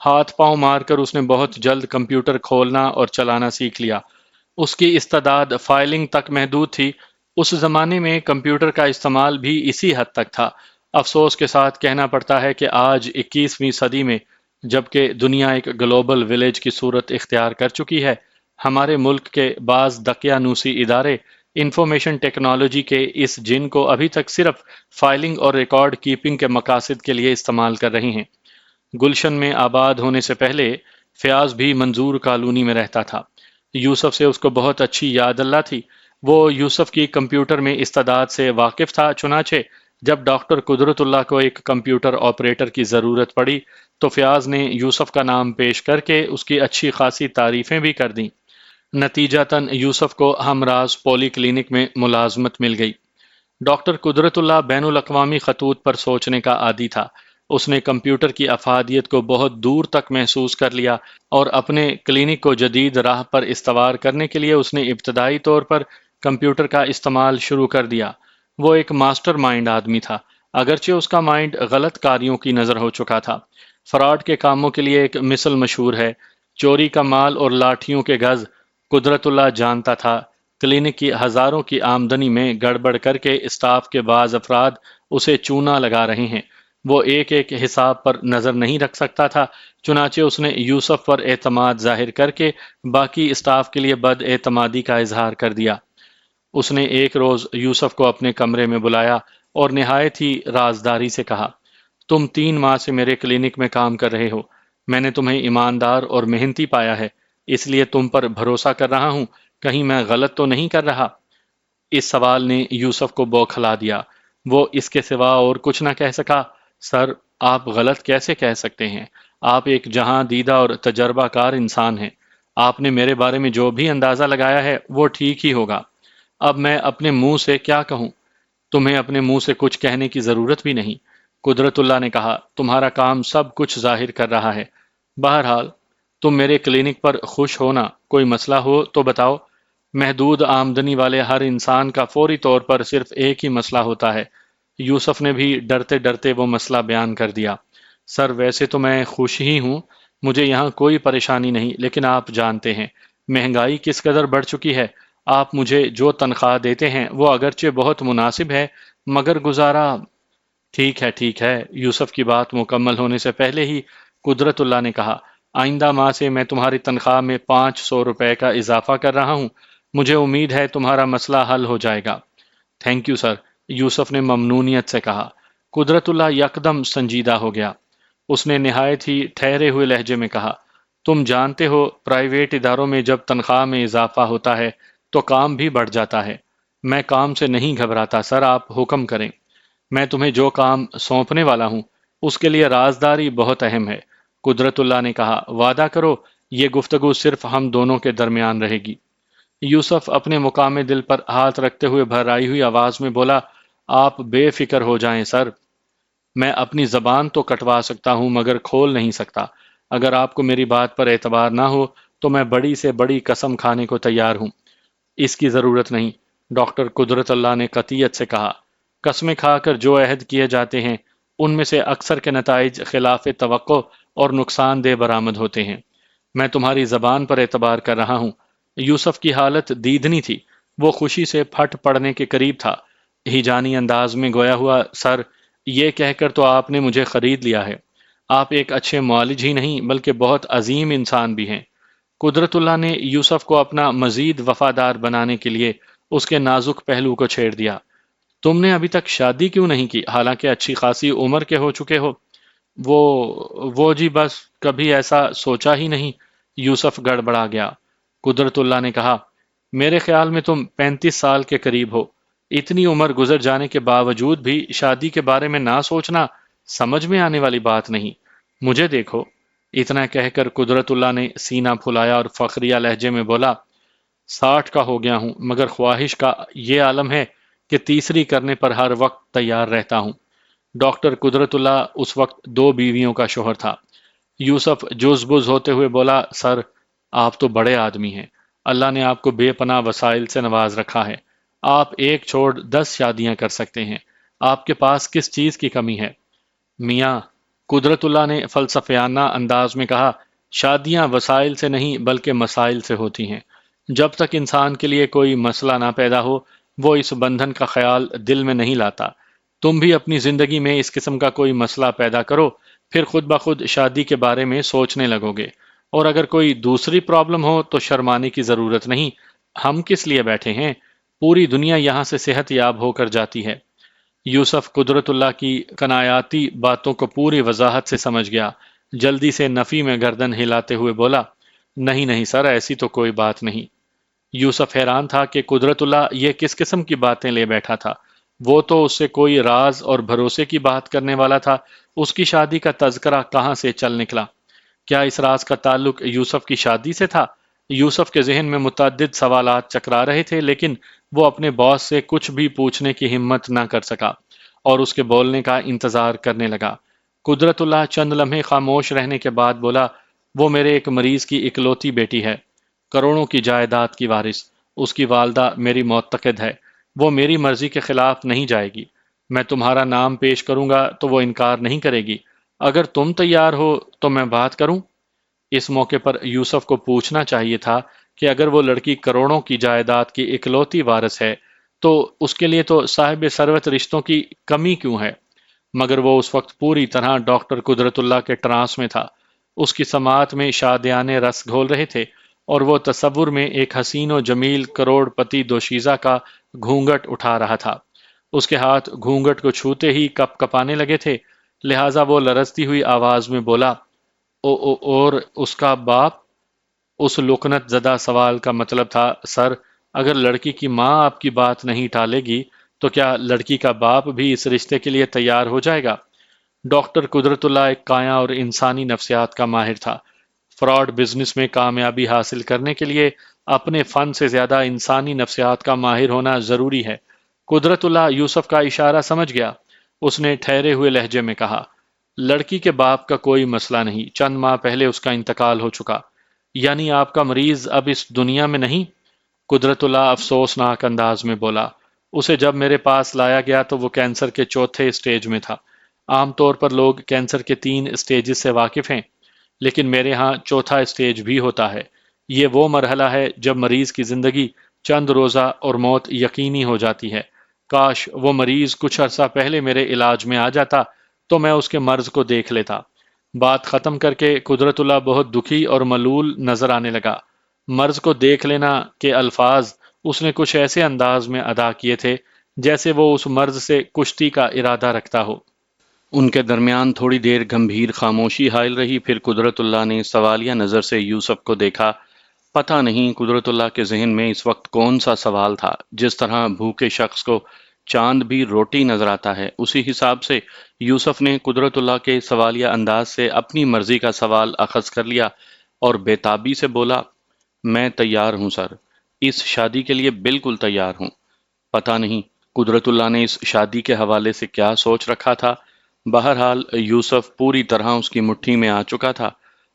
ہاتھ پاؤں مار کر اس نے بہت جلد کمپیوٹر کھولنا اور چلانا سیکھ لیا۔ اس کی استعداد فائلنگ تک محدود تھی۔ اس زمانے میں کمپیوٹر کا استعمال بھی اسی حد تک تھا۔ افسوس کے ساتھ کہنا پڑتا ہے کہ آج 21ویں صدی میں، جبکہ دنیا ایک گلوبل ولیج کی صورت اختیار کر چکی ہے، ہمارے ملک کے بعض دقیانوسی ادارے انفارمیشن ٹیکنالوجی کے اس جن کو ابھی تک صرف فائلنگ اور ریکارڈ کیپنگ کے مقاصد کے لیے استعمال کر رہی ہیں۔ گلشن میں آباد ہونے سے پہلے فیاض بھی منظور کالونی میں رہتا تھا۔ یوسف سے اس کو بہت اچھی یاد اللہ تھی۔ وہ یوسف کی کمپیوٹر میں استعداد سے واقف تھا، چنانچہ جب ڈاکٹر قدرت اللہ کو ایک کمپیوٹر آپریٹر کی ضرورت پڑی تو فیاض نے یوسف کا نام پیش کر کے اس کی اچھی خاصی تعریفیں بھی کر دیں۔ نتیجتاً یوسف کو ہمراز پولی کلینک میں ملازمت مل گئی۔ ڈاکٹر قدرت اللہ بین الاقوامی خطوط پر سوچنے کا عادی تھا۔ اس نے کمپیوٹر کی افادیت کو بہت دور تک محسوس کر لیا اور اپنے کلینک کو جدید راہ پر استوار کرنے کے لیے اس نے ابتدائی طور پر کمپیوٹر کا استعمال شروع کر دیا۔ وہ ایک ماسٹر مائنڈ آدمی تھا۔ اگرچہ اس کا مائنڈ غلط کاریوں کی نظر ہو چکا تھا۔ فراڈ کے کاموں کے لیے ایک مثل مشہور ہے، چوری کا مال اور لاٹھیوں کے گز۔ قدرت اللہ جانتا تھا کلینک کی ہزاروں کی آمدنی میں گڑبڑ کر کے اسٹاف کے بعض افراد اسے چونا لگا رہے ہیں۔ وہ ایک ایک حساب پر نظر نہیں رکھ سکتا تھا، چنانچہ اس نے یوسف پر اعتماد ظاہر کر کے باقی اسٹاف کے لیے بد اعتمادی کا اظہار کر دیا۔ اس نے ایک روز یوسف کو اپنے کمرے میں بلایا اور نہایت ہی رازداری سے کہا، تم 3 ماہ سے میرے کلینک میں کام کر رہے ہو۔ میں نے تمہیں ایماندار اور محنتی پایا ہے، اس لیے تم پر بھروسہ کر رہا ہوں، کہیں میں غلط تو نہیں کر رہا؟ اس سوال نے یوسف کو بوکھلا دیا۔ وہ اس کے سوا اور کچھ نہ کہہ سکا۔ سر، آپ غلط کیسے کہہ سکتے ہیں؟ آپ ایک جہاں دیدہ اور تجربہ کار انسان ہیں۔ آپ نے میرے بارے میں جو بھی اندازہ لگایا ہے وہ ٹھیک ہی ہوگا۔ اب میں اپنے منہ سے کیا کہوں؟ تمہیں اپنے منہ سے کچھ کہنے کی ضرورت بھی نہیں۔ قدرت اللہ نے کہا، تمہارا کام سب کچھ ظاہر کر رہا ہے۔ بہرحال تم میرے کلینک پر خوش ہونا، کوئی مسئلہ ہو تو بتاؤ۔ محدود آمدنی والے ہر انسان کا فوری طور پر صرف ایک ہی مسئلہ ہوتا ہے۔ یوسف نے بھی ڈرتے ڈرتے وہ مسئلہ بیان کر دیا۔ سر، ویسے تو میں خوش ہی ہوں، مجھے یہاں کوئی پریشانی نہیں، لیکن آپ جانتے ہیں مہنگائی کس قدر بڑھ چکی ہے۔ آپ مجھے جو تنخواہ دیتے ہیں وہ اگرچہ بہت مناسب ہے، مگر گزارا… ٹھیک ہے، یوسف کی بات مکمل ہونے سے پہلے ہی قدرت اللہ نے کہا، آئندہ ماہ سے میں تمہاری تنخواہ میں 500 روپے کا اضافہ کر رہا ہوں۔ مجھے امید ہے تمہارا مسئلہ حل ہو جائے گا۔ تھینک یو سر، یوسف نے ممنونیت سے کہا۔ قدرت اللہ یکدم سنجیدہ ہو گیا۔ اس نے نہایت ہی ٹھہرے ہوئے لہجے میں کہا، تم جانتے ہو پرائیویٹ اداروں میں جب تنخواہ میں اضافہ ہوتا ہے تو کام بھی بڑھ جاتا ہے۔ میں کام سے نہیں گھبراتا سر، آپ حکم کریں۔ میں تمہیں جو کام سونپنے والا ہوں اس کے لیے رازداری بہت اہم ہے۔ قدرت اللہ نے کہا، وعدہ کرو یہ گفتگو صرف ہم دونوں کے درمیان رہے گی۔ یوسف اپنے مقام دل پر ہاتھ رکھتے ہوئے بھرائی ہوئی آواز میں بولا، آپ بے فکر ہو جائیں سر، میں اپنی زبان تو کٹوا سکتا ہوں مگر کھول نہیں سکتا۔ اگر آپ کو میری بات پر اعتبار نہ ہو تو میں بڑی سے بڑی قسم کھانے کو تیار ہوں۔ اس کی ضرورت نہیں، ڈاکٹر قدرت اللہ نے قطعیت سے کہا۔ قسمیں کھا کر جو عہد کیے جاتے ہیں ان میں سے اکثر کے نتائج خلاف توقع اور نقصان دہ برآمد ہوتے ہیں۔ میں تمہاری زبان پر اعتبار کر رہا ہوں۔ یوسف کی حالت دیدنی تھی، وہ خوشی سے پھٹ پڑنے کے قریب تھا۔ ہیجانی انداز میں گویا ہوا، سر، یہ کہہ کر تو آپ نے مجھے خرید لیا ہے۔ آپ ایک اچھے معالج ہی نہیں بلکہ بہت عظیم انسان بھی ہیں۔ قدرت اللہ نے یوسف کو اپنا مزید وفادار بنانے کے لیے اس کے نازک پہلو کو چھیڑ دیا۔ تم نے ابھی تک شادی کیوں نہیں کی، حالانکہ اچھی خاصی عمر کے ہو چکے ہو؟ وہ جی بس کبھی ایسا سوچا ہی نہیں، یوسف گڑبڑا گیا۔ قدرت اللہ نے کہا، میرے خیال میں تم 35 سال کے قریب ہو۔ اتنی عمر گزر جانے کے باوجود بھی شادی کے بارے میں نہ سوچنا سمجھ میں آنے والی بات نہیں۔ مجھے دیکھو۔ اتنا کہہ کر قدرت اللہ نے سینہ پھلایا اور فخریہ لہجے میں بولا، 60 کا ہو گیا ہوں مگر خواہش کا یہ عالم ہے کہ تیسری کرنے پر ہر وقت تیار رہتا ہوں۔ ڈاکٹر قدرت اللہ اس وقت 2 بیویوں کا شوہر تھا۔ یوسف جوز بز ہوتے ہوئے بولا، سر، آپ تو بڑے آدمی ہیں، اللہ نے آپ کو بے پناہ وسائل سے نواز رکھا ہے، آپ ایک چھوڑ 10 شادیاں کر سکتے ہیں، آپ کے پاس کس چیز کی کمی ہے؟ میاں، قدرت اللہ نے فلسفیانہ انداز میں کہا، شادیاں وسائل سے نہیں بلکہ مسائل سے ہوتی ہیں۔ جب تک انسان کے لیے کوئی مسئلہ نہ پیدا ہو وہ اس بندھن کا خیال دل میں نہیں لاتا۔ تم بھی اپنی زندگی میں اس قسم کا کوئی مسئلہ پیدا کرو، پھر خود بخود شادی کے بارے میں سوچنے لگو گے، اور اگر کوئی دوسری پرابلم ہو تو شرمانے کی ضرورت نہیں۔ ہم کس لیے بیٹھے ہیں؟ پوری دنیا یہاں سے صحت یاب ہو کر جاتی ہے۔ یوسف قدرت اللہ کی کنایاتی باتوں کو پوری وضاحت سے سمجھ گیا۔ جلدی سے نفی میں گردن ہلاتے ہوئے بولا، نہیں سر، ایسی تو کوئی بات نہیں۔ یوسف حیران تھا کہ قدرت اللہ یہ کس قسم کی باتیں لے بیٹھا تھا۔ وہ تو اس سے کوئی راز اور بھروسے کی بات کرنے والا تھا، اس کی شادی کا تذکرہ کہاں سے چل نکلا؟ کیا اس راز کا تعلق یوسف کی شادی سے تھا؟ یوسف کے ذہن میں متعدد سوالات چکرا رہے تھے، لیکن وہ اپنے باس سے کچھ بھی پوچھنے کی ہمت نہ کر سکا اور اس کے بولنے کا انتظار کرنے لگا۔ قدرت اللہ چند لمحے خاموش رہنے کے بعد بولا، وہ میرے ایک مریض کی اکلوتی بیٹی ہے، کروڑوں کی جائیداد کی وارث۔ اس کی والدہ میری معتقد ہے، وہ میری مرضی کے خلاف نہیں جائے گی۔ میں تمہارا نام پیش کروں گا تو وہ انکار نہیں کرے گی۔ اگر تم تیار ہو تو میں بات کروں۔ اس موقع پر یوسف کو پوچھنا چاہیے تھا کہ اگر وہ لڑکی کروڑوں کی جائیداد کی اکلوتی وارث ہے تو اس کے لیے تو صاحب ثروت رشتوں کی کمی کیوں ہے؟ مگر وہ اس وقت پوری طرح ڈاکٹر قدرت اللہ کے ٹرانس میں تھا۔ اس کی سماعت میں شادیانے رس گھول رہے تھے اور وہ تصور میں ایک حسین و جمیل کروڑ پتی دوشیزہ کا گھونگھٹ اٹھا رہا تھا۔ اس کے ہاتھ گھونگھٹ کو چھوتے ہی کپ کپانے لگے تھے، لہٰذا وہ لرزتی ہوئی آواز میں بولا، اور اس کا باپ؟ اس لکنت زدہ سوال کا مطلب تھا، سر، اگر لڑکی کی ماں آپ کی بات نہیں ٹالے گی تو کیا لڑکی کا باپ بھی اس رشتے کے لیے تیار ہو جائے گا؟ ڈاکٹر قدرت اللہ ایک کائیں اور انسانی نفسیات کا ماہر تھا۔ فراڈ بزنس میں کامیابی حاصل کرنے کے لیے اپنے فن سے زیادہ انسانی نفسیات کا ماہر ہونا ضروری ہے۔ قدرت اللہ یوسف کا اشارہ سمجھ گیا۔ اس نے ٹھہرے ہوئے لہجے میں کہا، لڑکی کے باپ کا کوئی مسئلہ نہیں، چند ماہ پہلے اس کا انتقال ہو چکا۔ یعنی آپ کا مریض اب اس دنیا میں نہیں؟ قدرت اللہ افسوسناک انداز میں بولا، اسے جب میرے پاس لایا گیا تو وہ کینسر کے چوتھے اسٹیج میں تھا۔ عام طور پر لوگ کینسر کے 3 اسٹیجز سے واقف ہیں، لیکن میرے ہاں چوتھا اسٹیج بھی ہوتا ہے۔ یہ وہ مرحلہ ہے جب مریض کی زندگی چند روزہ اور موت یقینی ہو جاتی ہے۔ کاش وہ مریض کچھ عرصہ پہلے میرے علاج میں آ جاتا تو میں اس کے مرض کو دیکھ لیتا۔ بات ختم کر کے قدرت اللہ بہت دکھی اور ملول نظر آنے لگا۔ مرض کو دیکھ لینا کے الفاظ اس نے کچھ ایسے انداز میں ادا کیے تھے جیسے وہ اس مرض سے کشتی کا ارادہ رکھتا ہو۔ ان کے درمیان تھوڑی دیر گمبھیر خاموشی حائل رہی، پھر قدرت اللہ نے سوالیہ نظر سے یوسف کو دیکھا۔ پتہ نہیں قدرت اللہ کے ذہن میں اس وقت کون سا سوال تھا۔ جس طرح بھوکے شخص کو چاند بھی روٹی نظر آتا ہے، اسی حساب سے یوسف نے قدرت اللہ کے سوالیہ انداز سے اپنی مرضی کا سوال اخذ کر لیا اور بے تابی سے بولا، میں تیار ہوں سر، اس شادی کے لیے بالکل تیار ہوں۔ پتہ نہیں قدرت اللہ نے اس شادی کے حوالے سے کیا سوچ رکھا تھا۔ بہرحال یوسف پوری طرح اس کی مٹھی میں آ چکا تھا۔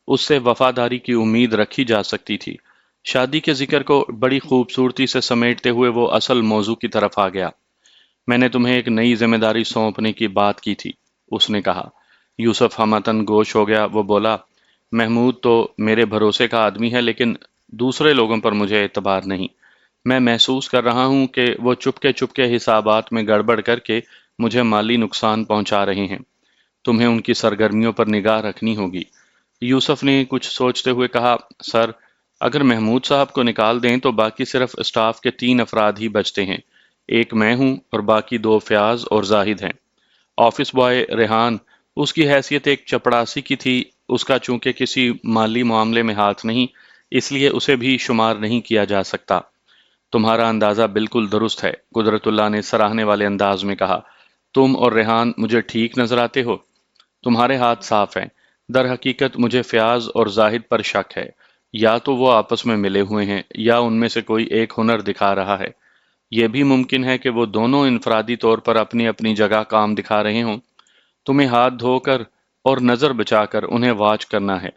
اس سے وفاداری کی امید رکھی جا سکتی تھی۔ شادی کے ذکر کو بڑی خوبصورتی سے سمیٹتے ہوئے وہ اصل موضوع کی طرف آ گیا۔ میں نے تمہیں ایک نئی ذمہ داری سونپنے کی بات کی تھی، اس نے کہا۔ یوسف ہمتن گوش ہو گیا۔ وہ بولا، محمود تو میرے بھروسے کا آدمی ہے، لیکن دوسرے لوگوں پر مجھے اعتبار نہیں۔ میں محسوس کر رہا ہوں کہ وہ چپکے چپکے حسابات میں گڑبڑ کر کے مجھے مالی نقصان پہنچا رہے ہیں۔ تمہیں ان کی سرگرمیوں پر نگاہ رکھنی ہوگی۔ یوسف نے کچھ سوچتے ہوئے کہا، سر، اگر محمود صاحب کو نکال دیں تو باقی صرف اسٹاف کے 3 افراد ہی بچتے ہیں۔ ایک میں ہوں اور باقی 2 فیاض اور زاہد ہیں۔ آفس بوائے ریحان، اس کی حیثیت ایک چپڑاسی کی تھی۔ اس کا چونکہ کسی مالی معاملے میں ہاتھ نہیں، اس لیے اسے بھی شمار نہیں کیا جا سکتا۔ تمہارا اندازہ بالکل درست ہے، قدرت اللہ نے سراہنے والے انداز میں کہا۔ تم اور ریحان مجھے ٹھیک نظر آتے ہو۔ تمہارے ہاتھ صاف ہیں۔ در حقیقت مجھے فیاض اور زاہد پر شک ہے۔ یا تو وہ آپس میں ملے ہوئے ہیں یا ان میں سے کوئی ایک ہنر دکھا رہا ہے۔ یہ بھی ممکن ہے کہ وہ دونوں انفرادی طور پر اپنی اپنی جگہ کام دکھا رہے ہوں۔ تمہیں ہاتھ دھو کر اور نظر بچا کر انہیں واچ کرنا ہے۔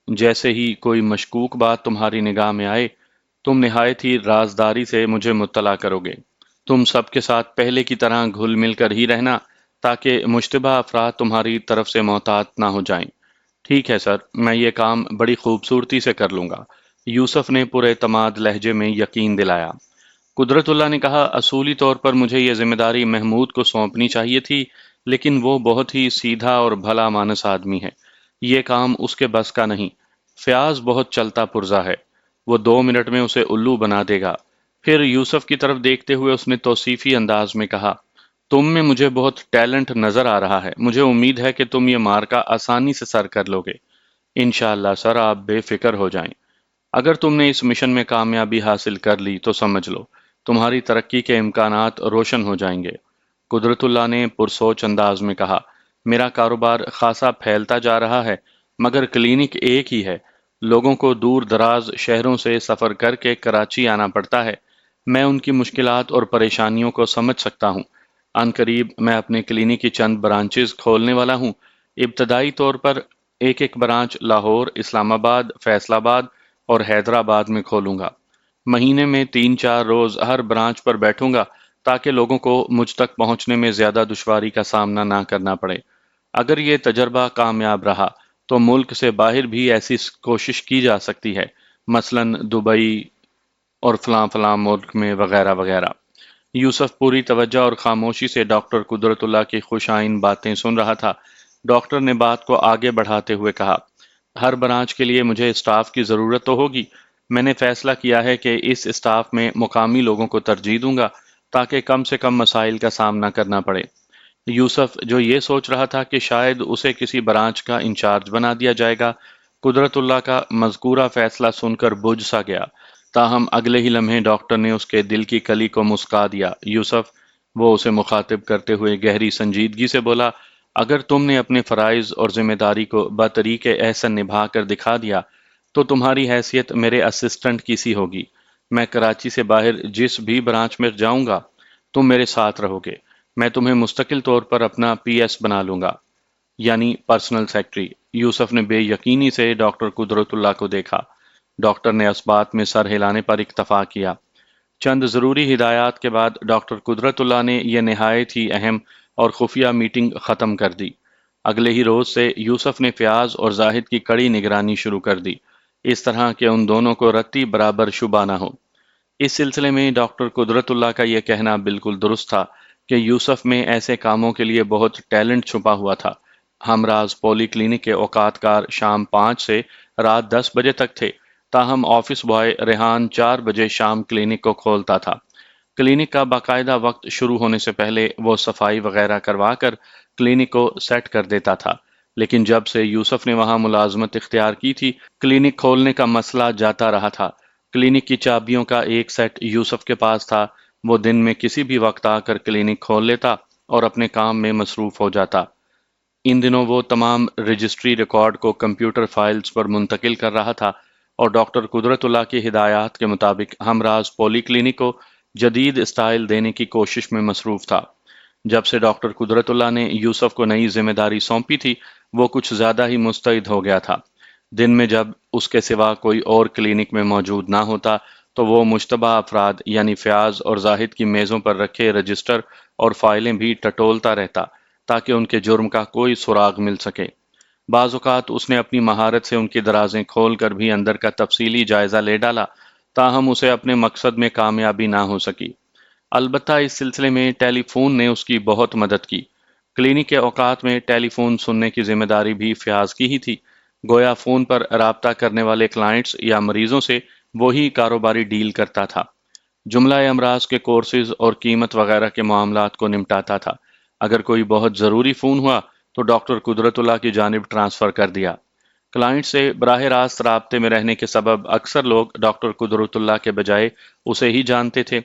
جیسے ہی کوئی مشکوک بات تمہاری نگاہ میں آئے، تم نہایت ہی رازداری سے مجھے مطلع کرو گے۔ تم سب کے ساتھ پہلے کی طرح گھل مل کر ہی رہنا، تاکہ مشتبہ افراد تمہاری طرف سے محتاط نہ ہو جائیں۔ ٹھیک ہے سر، میں یہ کام بڑی خوبصورتی سے کر لوں گا، یوسف نے پر اعتماد لہجے میں یقین دلایا۔ قدرت اللہ نے کہا، اصولی طور پر مجھے یہ ذمہ داری محمود کو سونپنی چاہیے تھی، لیکن وہ بہت ہی سیدھا اور بھلا مانس آدمی ہے۔ یہ کام اس کے بس کا نہیں۔ فیاض بہت چلتا پرزا ہے، وہ 2 منٹ میں اسے الو بنا دے گا۔ پھر یوسف کی طرف دیکھتے ہوئے اس نے توصیفی انداز میں کہا، تم میں مجھے بہت ٹیلنٹ نظر آ رہا ہے۔ مجھے امید ہے کہ تم یہ مارکا آسانی سے سر کر لو گے۔ انشاءاللہ سر، آپ بے فکر ہو جائیں۔ اگر تم نے اس مشن میں کامیابی حاصل کر لی تو سمجھ لو تمہاری ترقی کے امکانات روشن ہو جائیں گے۔ قدرت اللہ نے پرسوچ انداز میں کہا، میرا کاروبار خاصا پھیلتا جا رہا ہے، مگر کلینک ایک ہی ہے۔ لوگوں کو دور دراز شہروں سے سفر کر کے کراچی آنا پڑتا ہے۔ میں ان کی مشکلات اور پریشانیوں کو سمجھ سکتا ہوں۔ عن قریب میں اپنے کلینک کی چند برانچز کھولنے والا ہوں۔ ابتدائی طور پر ایک برانچ لاہور، اسلام آباد، فیصل آباد اور حیدرآباد میں کھولوں گا۔ مہینے میں 3-4 روز ہر برانچ پر بیٹھوں گا تاکہ لوگوں کو مجھ تک پہنچنے میں زیادہ دشواری کا سامنا نہ کرنا پڑے۔ اگر یہ تجربہ کامیاب رہا تو ملک سے باہر بھی ایسی کوشش کی جا سکتی ہے، مثلاً دبئی اور فلاں فلاں ملک میں وغیرہ وغیرہ۔ یوسف پوری توجہ اور خاموشی سے ڈاکٹر قدرت اللہ کی خوش آئند باتیں سن رہا تھا۔ ڈاکٹر نے بات کو آگے بڑھاتے ہوئے کہا، ہر برانچ کے لیے مجھے اسٹاف کی ضرورت تو ہوگی۔ میں نے فیصلہ کیا ہے کہ اس اسٹاف میں مقامی لوگوں کو ترجیح دوں گا تاکہ کم سے کم مسائل کا سامنا کرنا پڑے۔ یوسف جو یہ سوچ رہا تھا کہ شاید اسے کسی برانچ کا انچارج بنا دیا جائے گا، قدرت اللہ کا مذکورہ فیصلہ سن کر بجھ سا گیا۔ تاہم اگلے ہی لمحے ڈاکٹر نے اس کے دل کی کلی کو مسکا دیا۔ یوسف، وہ اسے مخاطب کرتے ہوئے گہری سنجیدگی سے بولا، اگر تم نے اپنے فرائض اور ذمہ داری کو بطریق احسن نبھا کر دکھا دیا تو تمہاری حیثیت میرے اسسٹنٹ کی سی ہوگی۔ میں کراچی سے باہر جس بھی برانچ میں جاؤں گا تم میرے ساتھ رہو گے۔ میں تمہیں مستقل طور پر اپنا پی ایس بنا لوں گا، یعنی پرسنل سیکٹری۔ یوسف نے بے یقینی سے ڈاکٹر قدرت اللہ کو دیکھا۔ ڈاکٹر نے اس بات میں سر ہلانے پر اکتفا کیا۔ چند ضروری ہدایات کے بعد ڈاکٹر قدرت اللہ نے یہ نہایت ہی اہم اور خفیہ میٹنگ ختم کر دی۔ اگلے ہی روز سے یوسف نے فیاض اور زاہد کی کڑی نگرانی شروع کر دی، اس طرح کہ ان دونوں کو رتی برابر شبہ نہ ہو۔ اس سلسلے میں ڈاکٹر قدرت اللہ کا یہ کہنا بالکل درست تھا کہ یوسف میں ایسے کاموں کے لیے بہت ٹیلنٹ چھپا ہوا تھا۔ ہمراز پولی کلینک کے اوقات کار شام 5 سے رات 10 بجے تک تھے، تاہم آفس بوائے ریحان 4 بجے شام کلینک کو کھولتا تھا۔ کلینک کا باقاعدہ وقت شروع ہونے سے پہلے وہ صفائی وغیرہ کروا کر کلینک کو سیٹ کر دیتا تھا، لیکن جب سے یوسف نے وہاں ملازمت اختیار کی تھی، کلینک کھولنے کا مسئلہ جاتا رہا تھا۔ کلینک کی چابیوں کا ایک سیٹ یوسف کے پاس تھا۔ وہ دن میں کسی بھی وقت آ کر کلینک کھول لیتا اور اپنے کام میں مصروف ہو جاتا۔ ان دنوں وہ تمام رجسٹری ریکارڈ کو کمپیوٹر فائلز پر منتقل کر رہا تھا اور ڈاکٹر قدرت اللہ کی ہدایات کے مطابق ہمراز پولی کلینک کو جدید اسٹائل دینے کی کوشش میں مصروف تھا۔ جب سے ڈاکٹر قدرت اللہ نے یوسف کو نئی ذمہ داری سونپی تھی، وہ کچھ زیادہ ہی مستعد ہو گیا تھا۔ دن میں جب اس کے سوا کوئی اور کلینک میں موجود نہ ہوتا تو وہ مشتبہ افراد یعنی فیاض اور زاہد کی میزوں پر رکھے رجسٹر اور فائلیں بھی ٹٹولتا رہتا تاکہ ان کے جرم کا کوئی سراغ مل سکے۔ بعض اوقات اس نے اپنی مہارت سے ان کی درازیں کھول کر بھی اندر کا تفصیلی جائزہ لے ڈالا، تاہم اسے اپنے مقصد میں کامیابی نہ ہو سکی۔ البتہ اس سلسلے میں ٹیلی فون نے اس کی بہت مدد کی۔ کلینک کے اوقات میں ٹیلی فون سننے کی ذمہ داری بھی فیاض کی ہی تھی۔ گویا فون پر رابطہ کرنے والے کلائنٹس یا مریضوں سے وہی کاروباری ڈیل کرتا تھا۔ جملہ امراض کے کورسز اور قیمت وغیرہ کے معاملات کو نمٹاتا تھا۔ اگر کوئی بہت ضروری فون ہوا تو ڈاکٹر قدرت اللہ کی جانب ٹرانسفر کر دیا۔ کلائنٹ سے براہ راست رابطے میں رہنے کے سبب اکثر لوگ ڈاکٹر قدرت اللہ کے بجائے اسے ہی جانتے تھے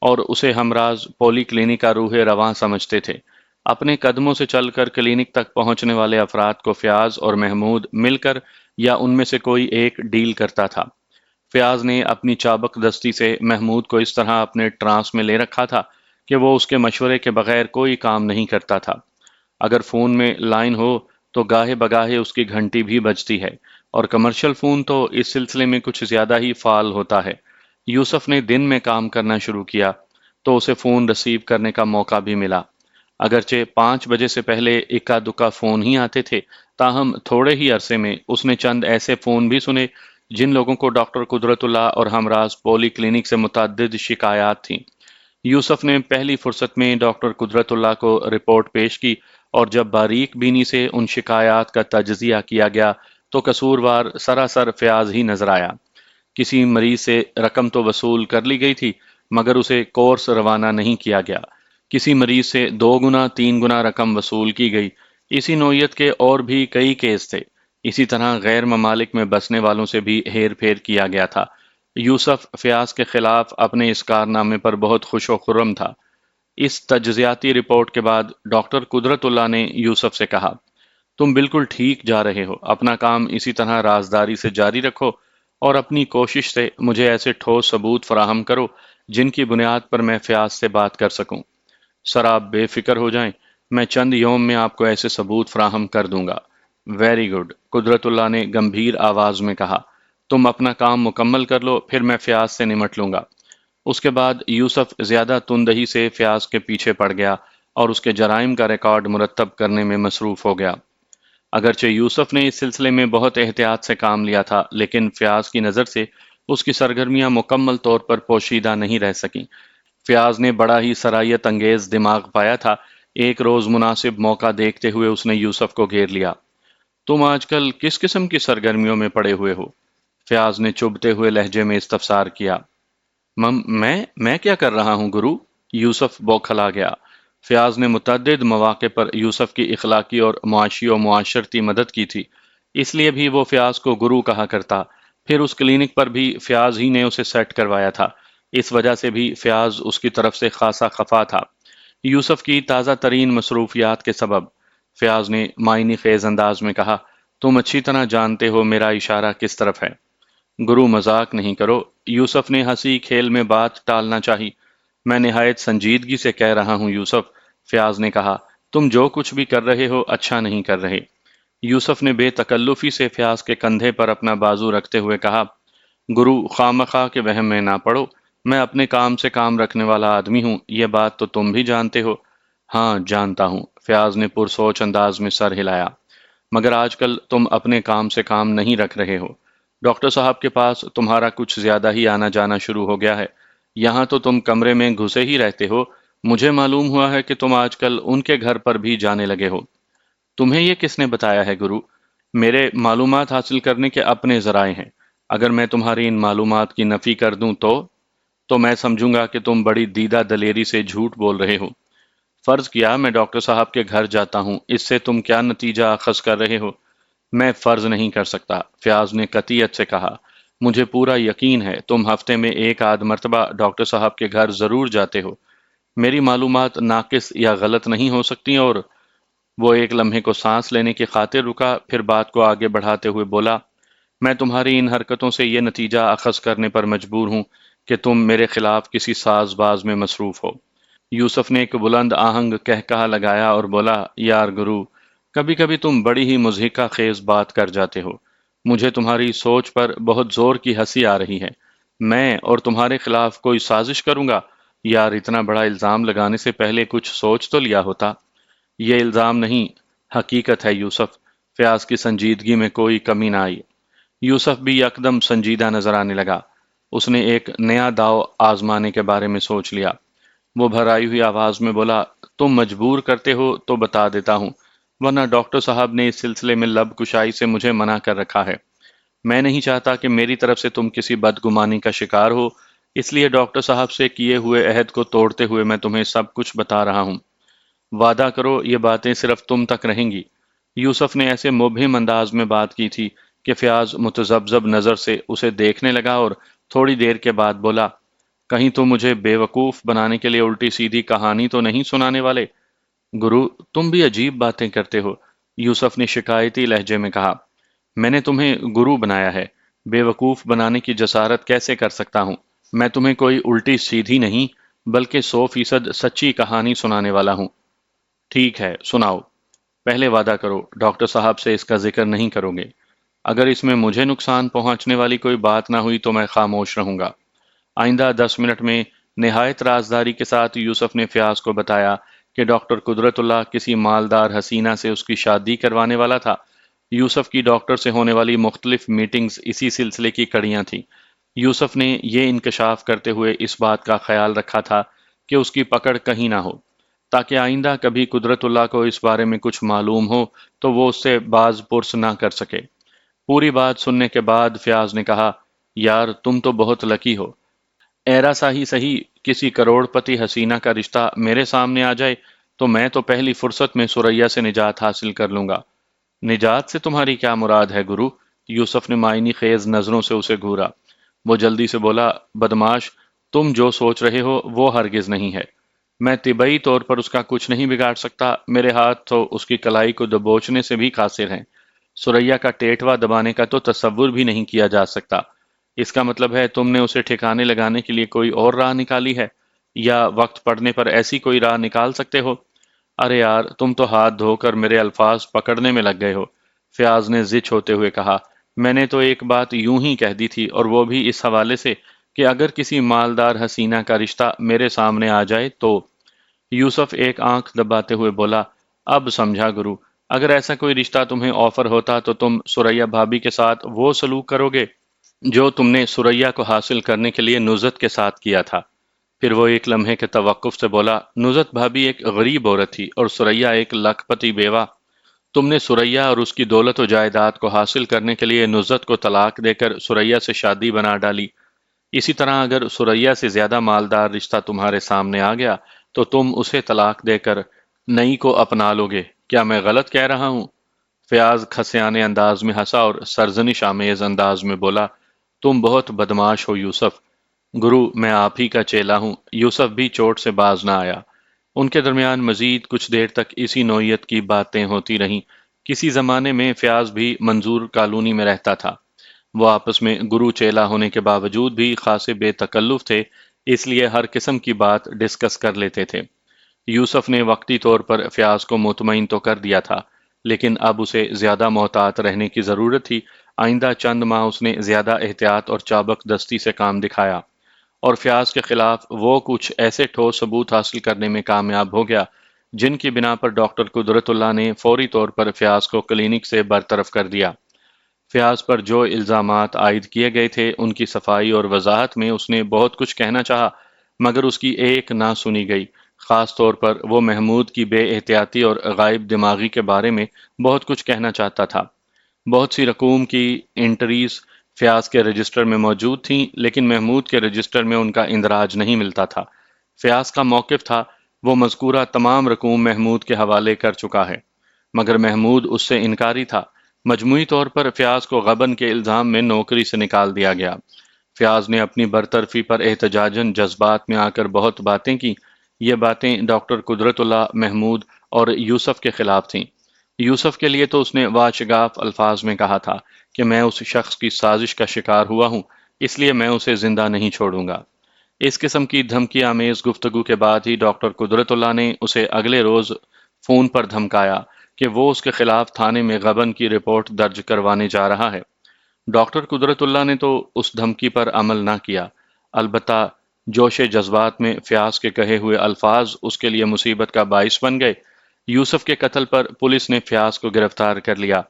اور اسے ہمراز پولی کلینک کا روح رواں سمجھتے تھے۔ اپنے قدموں سے چل کر کلینک تک پہنچنے والے افراد کو فیاض اور محمود مل کر یا ان میں سے کوئی ایک ڈیل کرتا تھا۔ فیاض نے اپنی چابک دستی سے محمود کو اس طرح اپنے ٹرانس میں لے رکھا تھا کہ وہ اس کے مشورے کے بغیر کوئی کام نہیں کرتا تھا۔ اگر فون میں لائن ہو تو گاہے بگاہے اس کی گھنٹی بھی بجتی ہے، اور کمرشل فون تو اس سلسلے میں کچھ زیادہ ہی فعال ہوتا ہے۔ یوسف نے دن میں کام کرنا شروع کیا تو اسے فون ریسیو کرنے کا موقع بھی ملا۔ اگرچہ 5 بجے سے پہلے اکا دکا فون ہی آتے تھے، تاہم تھوڑے ہی عرصے میں اس نے چند ایسے فون بھی سنے جن لوگوں کو ڈاکٹر قدرت اللہ اور ہمراز پولی کلینک سے متعدد شکایات تھیں۔ یوسف نے پہلی فرصت میں ڈاکٹر قدرت اللہ کو رپورٹ پیش کی، اور جب باریک بینی سے ان شکایات کا تجزیہ کیا گیا تو قصوروار سراسر فیاض ہی نظر آیا۔ کسی مریض سے رقم تو وصول کر لی گئی تھی مگر اسے کورس روانہ نہیں کیا گیا۔ کسی مریض سے 2 گنا 3 گنا رقم وصول کی گئی۔ اسی نوعیت کے اور بھی کئی کیس تھے۔ اسی طرح غیر ممالک میں بسنے والوں سے بھی ہیر پھیر کیا گیا تھا۔ یوسف فیاض کے خلاف اپنے اس کارنامے پر بہت خوش و خرم تھا۔ اس تجزیاتی رپورٹ کے بعد ڈاکٹر قدرت اللہ نے یوسف سے کہا، تم بالکل ٹھیک جا رہے ہو۔ اپنا کام اسی طرح رازداری سے جاری رکھو اور اپنی کوشش سے مجھے ایسے ٹھوس ثبوت فراہم کرو جن کی بنیاد پر میں فیاض سے بات کر سکوں۔ سر آپ بے فکر ہو جائیں، میں چند یوم میں آپ کو ایسے ثبوت فراہم کر دوں گا۔ ویری گڈ، قدرت اللہ نے گمبھیر آواز میں کہا، تم اپنا کام مکمل کر لو، پھر میں فیاض سے نمٹ لوں گا۔ اس کے بعد یوسف زیادہ تندہی سے فیاض کے پیچھے پڑ گیا اور اس کے جرائم کا ریکارڈ مرتب کرنے میں مصروف ہو گیا۔ اگرچہ یوسف نے اس سلسلے میں بہت احتیاط سے کام لیا تھا، لیکن فیاض کی نظر سے اس کی سرگرمیاں مکمل طور پر پوشیدہ نہیں رہ سکیں۔ فیاض نے بڑا ہی سرایت انگیز دماغ پایا تھا۔ ایک روز مناسب موقع دیکھتے ہوئے اس نے یوسف کو گھیر لیا۔ تم آج کل کس قسم کی سرگرمیوں میں پڑے ہوئے ہو؟ فیاض نے چبھتے ہوئے لہجے میں استفسار کیا۔ میں کیا کر رہا ہوں گرو؟ یوسف بوکھلا گیا۔ فیاض نے متعدد مواقع پر یوسف کی اخلاقی اور معاشی و معاشرتی مدد کی تھی، اس لیے بھی وہ فیاض کو گرو کہا کرتا۔ پھر اس کلینک پر بھی فیاض ہی نے اسے سیٹ کروایا تھا، اس وجہ سے بھی فیاض اس کی طرف سے خاصا خفا تھا۔ یوسف کی تازہ ترین مصروفیات کے سبب فیاض نے معنی خیز انداز میں کہا، تم اچھی طرح جانتے ہو میرا اشارہ کس طرف ہے۔ گرو مذاق نہیں کرو، یوسف نے ہنسی کھیل میں بات ٹالنا چاہی۔ میں نہایت سنجیدگی سے کہہ رہا ہوں یوسف، فیاض نے کہا، تم جو کچھ بھی کر رہے ہو اچھا نہیں کر رہے۔ یوسف نے بے تکلفی سے فیاض کے کندھے پر اپنا بازو رکھتے ہوئے کہا، گرو خواہ کے وہم میں نہ پڑو، میں اپنے کام سے کام رکھنے والا آدمی ہوں، یہ بات تو تم بھی جانتے ہو۔ ہاں جانتا ہوں، فیاض نے پرسوچ انداز میں سر ہلایا، مگر آج کل تم اپنے کام سے کام نہیں رکھ رہے ہو۔ ڈاکٹر صاحب کے پاس تمہارا کچھ زیادہ ہی آنا جانا شروع ہو گیا ہے، یہاں تو تم کمرے میں گھسے ہی رہتے ہو، مجھے معلوم ہوا ہے کہ تم آج کل ان کے گھر پر بھی جانے لگے ہو۔ تمہیں یہ کس نے بتایا ہے گرو؟ میرے معلومات حاصل کرنے کے اپنے ذرائع ہیں، اگر میں تمہاری ان معلومات کی نفی کر دوں تو میں سمجھوں گا کہ تم بڑی دیدہ دلیری سے جھوٹ بول رہے ہو۔ فرض کیا میں ڈاکٹر صاحب کے گھر جاتا ہوں، اس سے تم کیا نتیجہ اخذ کر رہے ہو؟ میں فرض نہیں کر سکتا، فیاض نے قطعیت سے کہا۔ مجھے پورا یقین ہے تم ہفتے میں ایک آدھ مرتبہ ڈاکٹر صاحب کے گھر ضرور جاتے ہو۔ میری معلومات ناقص یا غلط نہیں ہو سکتی۔ اور وہ ایک لمحے کو سانس لینے کی خاطر رکا، پھر بات کو آگے بڑھاتے ہوئے بولا، میں تمہاری ان حرکتوں سے یہ نتیجہ اخذ کرنے پر مجبور ہوں کہ تم میرے خلاف کسی ساز باز میں مصروف ہو۔ یوسف نے ایک بلند آہنگ کہا لگایا اور بولا، یار گرو، کبھی کبھی تم بڑی ہی مضحکہ خیز بات کر جاتے ہو۔ مجھے تمہاری سوچ پر بہت زور کی ہنسی آ رہی ہے۔ میں اور تمہارے خلاف کوئی سازش کروں گا؟ یار اتنا بڑا الزام لگانے سے پہلے کچھ سوچ تو لیا ہوتا۔ یہ الزام نہیں، حقیقت ہے یوسف۔ فیاض کی سنجیدگی میں کوئی کمی نہ آئی۔ یوسف بھی یکدم سنجیدہ نظر آنے لگا۔ اس نے ایک نیا داؤ آزمانے کے بارے میں سوچ لیا۔ وہ بھرائی ہوئی آواز میں بولا، تم مجبور کرتے ہو تو بتا دیتا ہوں، ورنہ ڈاکٹر صاحب نے اس سلسلے میں لب کشائی سے مجھے منع کر رکھا ہے۔ میں نہیں چاہتا کہ میری طرف سے تم کسی بدگمانی کا شکار ہو، اس لیے ڈاکٹر صاحب سے کیے ہوئے عہد کو توڑتے ہوئے میں تمہیں سب کچھ بتا رہا ہوں۔ وعدہ کرو یہ باتیں صرف تم تک رہیں گی۔ یوسف نے ایسے مبہم انداز میں بات کی تھی کہ فیاض متذبذب نظر سے اسے دیکھنے لگا اور تھوڑی دیر کے بعد بولا، کہیں تو مجھے بے وقوف بنانے کے لیے الٹی سیدھی کہانی تو نہیں سنانے والے؟ گرو تم بھی عجیب باتیں کرتے ہو، یوسف نے شکایتی لہجے میں کہا۔ میں نے تمہیں گرو بنایا ہے، بے وقوف بنانے کی جسارت کیسے کر سکتا ہوں؟ میں تمہیں کوئی الٹی سیدھی نہیں بلکہ 100% سچی کہانی سنانے والا ہوں۔ ٹھیک ہے سناؤ، پہلے وعدہ کرو ڈاکٹر صاحب سے اس کا ذکر نہیں کرو گے۔ اگر اس میں مجھے نقصان پہنچنے والی کوئی بات نہ ہوئی تو میں خاموش رہوں گا۔ آئندہ 10 منٹ میں نہایت رازداری کے ساتھ یوسف نے فیاض کو بتایا کہ ڈاکٹر قدرت اللہ کسی مالدار حسینہ سے اس کی شادی کروانے والا تھا۔ یوسف کی ڈاکٹر سے ہونے والی مختلف میٹنگز اسی سلسلے کی کڑیاں تھیں۔ یوسف نے یہ انکشاف کرتے ہوئے اس بات کا خیال رکھا تھا کہ اس کی پکڑ کہیں نہ ہو، تاکہ آئندہ کبھی قدرت اللہ کو اس بارے میں کچھ معلوم ہو تو وہ اس سے باز پرس نہ کر سکے۔ پوری بات سننے کے بعد فیاض نے کہا، یار تم تو بہت لکی ہو۔ ایرا سا ہی صحیح کسی کروڑ پتی حسینہ کا رشتہ میرے سامنے آ جائے تو میں تو پہلی فرصت میں سریا سے نجات حاصل کر لوں گا۔ نجات سے تمہاری کیا مراد ہے گرو؟ یوسف نے معنی خیز نظروں سے اسے گھورا۔ وہ جلدی سے بولا، بدماش، تم جو سوچ رہے ہو وہ ہرگز نہیں ہے۔ میں طبعی طور پر اس کا کچھ نہیں بگاڑ سکتا، میرے ہاتھ تو اس کی کلائی کو دبوچنے سے بھی قاصر ہیں۔ سریا کا ٹیٹوا دبانے کا تو تصور بھی نہیں کیا جا سکتا۔ اس کا مطلب ہے تم نے اسے ٹھکانے لگانے کے لیے کوئی اور راہ نکالی ہے، یا وقت پڑنے پر ایسی کوئی راہ نکال سکتے ہو؟ ارے یار تم تو ہاتھ دھو کر میرے الفاظ پکڑنے میں لگ گئے ہو، فیاض نے زچ ہوتے ہوئے کہا۔ میں نے تو ایک بات یوں ہی کہہ دی تھی، اور وہ بھی اس حوالے سے کہ اگر کسی مالدار حسینہ کا رشتہ میرے سامنے آ جائے تو یوسف ایک آنکھ دباتے ہوئے بولا، اب سمجھا گرو، اگر ایسا کوئی رشتہ تمہیں آفر ہوتا تو تم سوریا بھابی کے ساتھ وہ سلوک کرو گے جو تم نے سوریا کو حاصل کرنے کے لیے نزت کے ساتھ کیا تھا۔ پھر وہ ایک لمحے کے توقف سے بولا، نزت بھابی ایک غریب عورت تھی اور سوریا ایک لاکھ پتی بیوہ۔ تم نے سوریا اور اس کی دولت و جائیداد کو حاصل کرنے کے لیے نزت کو طلاق دے کر سوریا سے شادی بنا ڈالی۔ اسی طرح اگر سوریا سے زیادہ مالدار رشتہ تمہارے سامنے آ گیا تو تم اسے طلاق دے کر نئی کو اپنا لو گے۔ کیا میں غلط کہہ رہا ہوں؟ فیاض کھسیانے انداز میں ہنسا اور سرزنش آمیز انداز میں بولا، تم بہت بدماش ہو یوسف۔ گرو، میں آپ ہی کا چیلا ہوں۔ یوسف بھی چوٹ سے باز نہ آیا۔ ان کے درمیان مزید کچھ دیر تک اسی نوعیت کی باتیں ہوتی رہیں۔ کسی زمانے میں فیاض بھی منظور کالونی میں رہتا تھا۔ وہ آپس میں گرو چیلا ہونے کے باوجود بھی خاصے بے تکلف تھے، اس لیے ہر قسم کی بات ڈسکس کر لیتے تھے۔ یوسف نے وقتی طور پر فیاض کو مطمئن تو کر دیا تھا، لیکن اب اسے زیادہ محتاط رہنے کی ضرورت تھی۔ آئندہ چند ماہ اس نے زیادہ احتیاط اور چابک دستی سے کام دکھایا اور فیاض کے خلاف وہ کچھ ایسے ٹھوس ثبوت حاصل کرنے میں کامیاب ہو گیا جن کی بنا پر ڈاکٹر قدرت اللہ نے فوری طور پر فیاض کو کلینک سے برطرف کر دیا۔ فیاض پر جو الزامات عائد کیے گئے تھے ان کی صفائی اور وضاحت میں اس نے بہت کچھ کہنا چاہا، مگر اس کی ایک نہ سنی گئی۔ خاص طور پر وہ محمود کی بے احتیاطی اور غائب دماغی کے بارے میں بہت کچھ کہنا چاہتا تھا۔ بہت سی رقوم کی انٹریز فیاض کے رجسٹر میں موجود تھیں، لیکن محمود کے رجسٹر میں ان کا اندراج نہیں ملتا تھا۔ فیاض کا موقف تھا، وہ مذکورہ تمام رقوم محمود کے حوالے کر چکا ہے، مگر محمود اس سے انکاری تھا۔ مجموعی طور پر فیاض کو غبن کے الزام میں نوکری سے نکال دیا گیا۔ فیاض نے اپنی برطرفی پر احتجاجاً جذبات میں آ کر بہت باتیں کی۔ یہ باتیں ڈاکٹر قدرت اللہ، محمود اور یوسف کے خلاف تھیں۔ یوسف کے لیے تو اس نے واشگاف الفاظ میں کہا تھا کہ میں اس شخص کی سازش کا شکار ہوا ہوں، اس لیے میں اسے زندہ نہیں چھوڑوں گا۔ اس قسم کی دھمکی آمیز گفتگو کے بعد ہی ڈاکٹر قدرت اللہ نے اسے اگلے روز فون پر دھمکایا کہ وہ اس کے خلاف تھانے میں غبن کی رپورٹ درج کروانے جا رہا ہے۔ ڈاکٹر قدرت اللہ نے تو اس دھمکی پر عمل نہ کیا، البتہ جوش جذبات میں فیاض کے کہے ہوئے الفاظ اس کے لیے مصیبت کا باعث بن گئے۔ یوسف کے قتل پر پولیس نے فیاض کو گرفتار کر لیا۔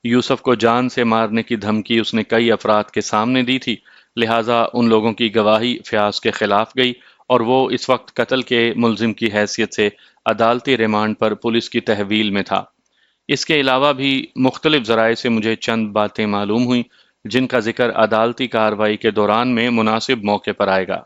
یوسف کو جان سے مارنے کی دھمکی اس نے کئی افراد کے سامنے دی تھی، لہٰذا ان لوگوں کی گواہی فیاض کے خلاف گئی اور وہ اس وقت قتل کے ملزم کی حیثیت سے عدالتی ریمانڈ پر پولیس کی تحویل میں تھا۔ اس کے علاوہ بھی مختلف ذرائع سے مجھے چند باتیں معلوم ہوئیں جن کا ذکر عدالتی کارروائی کے دوران میں مناسب موقع پر آئے گا۔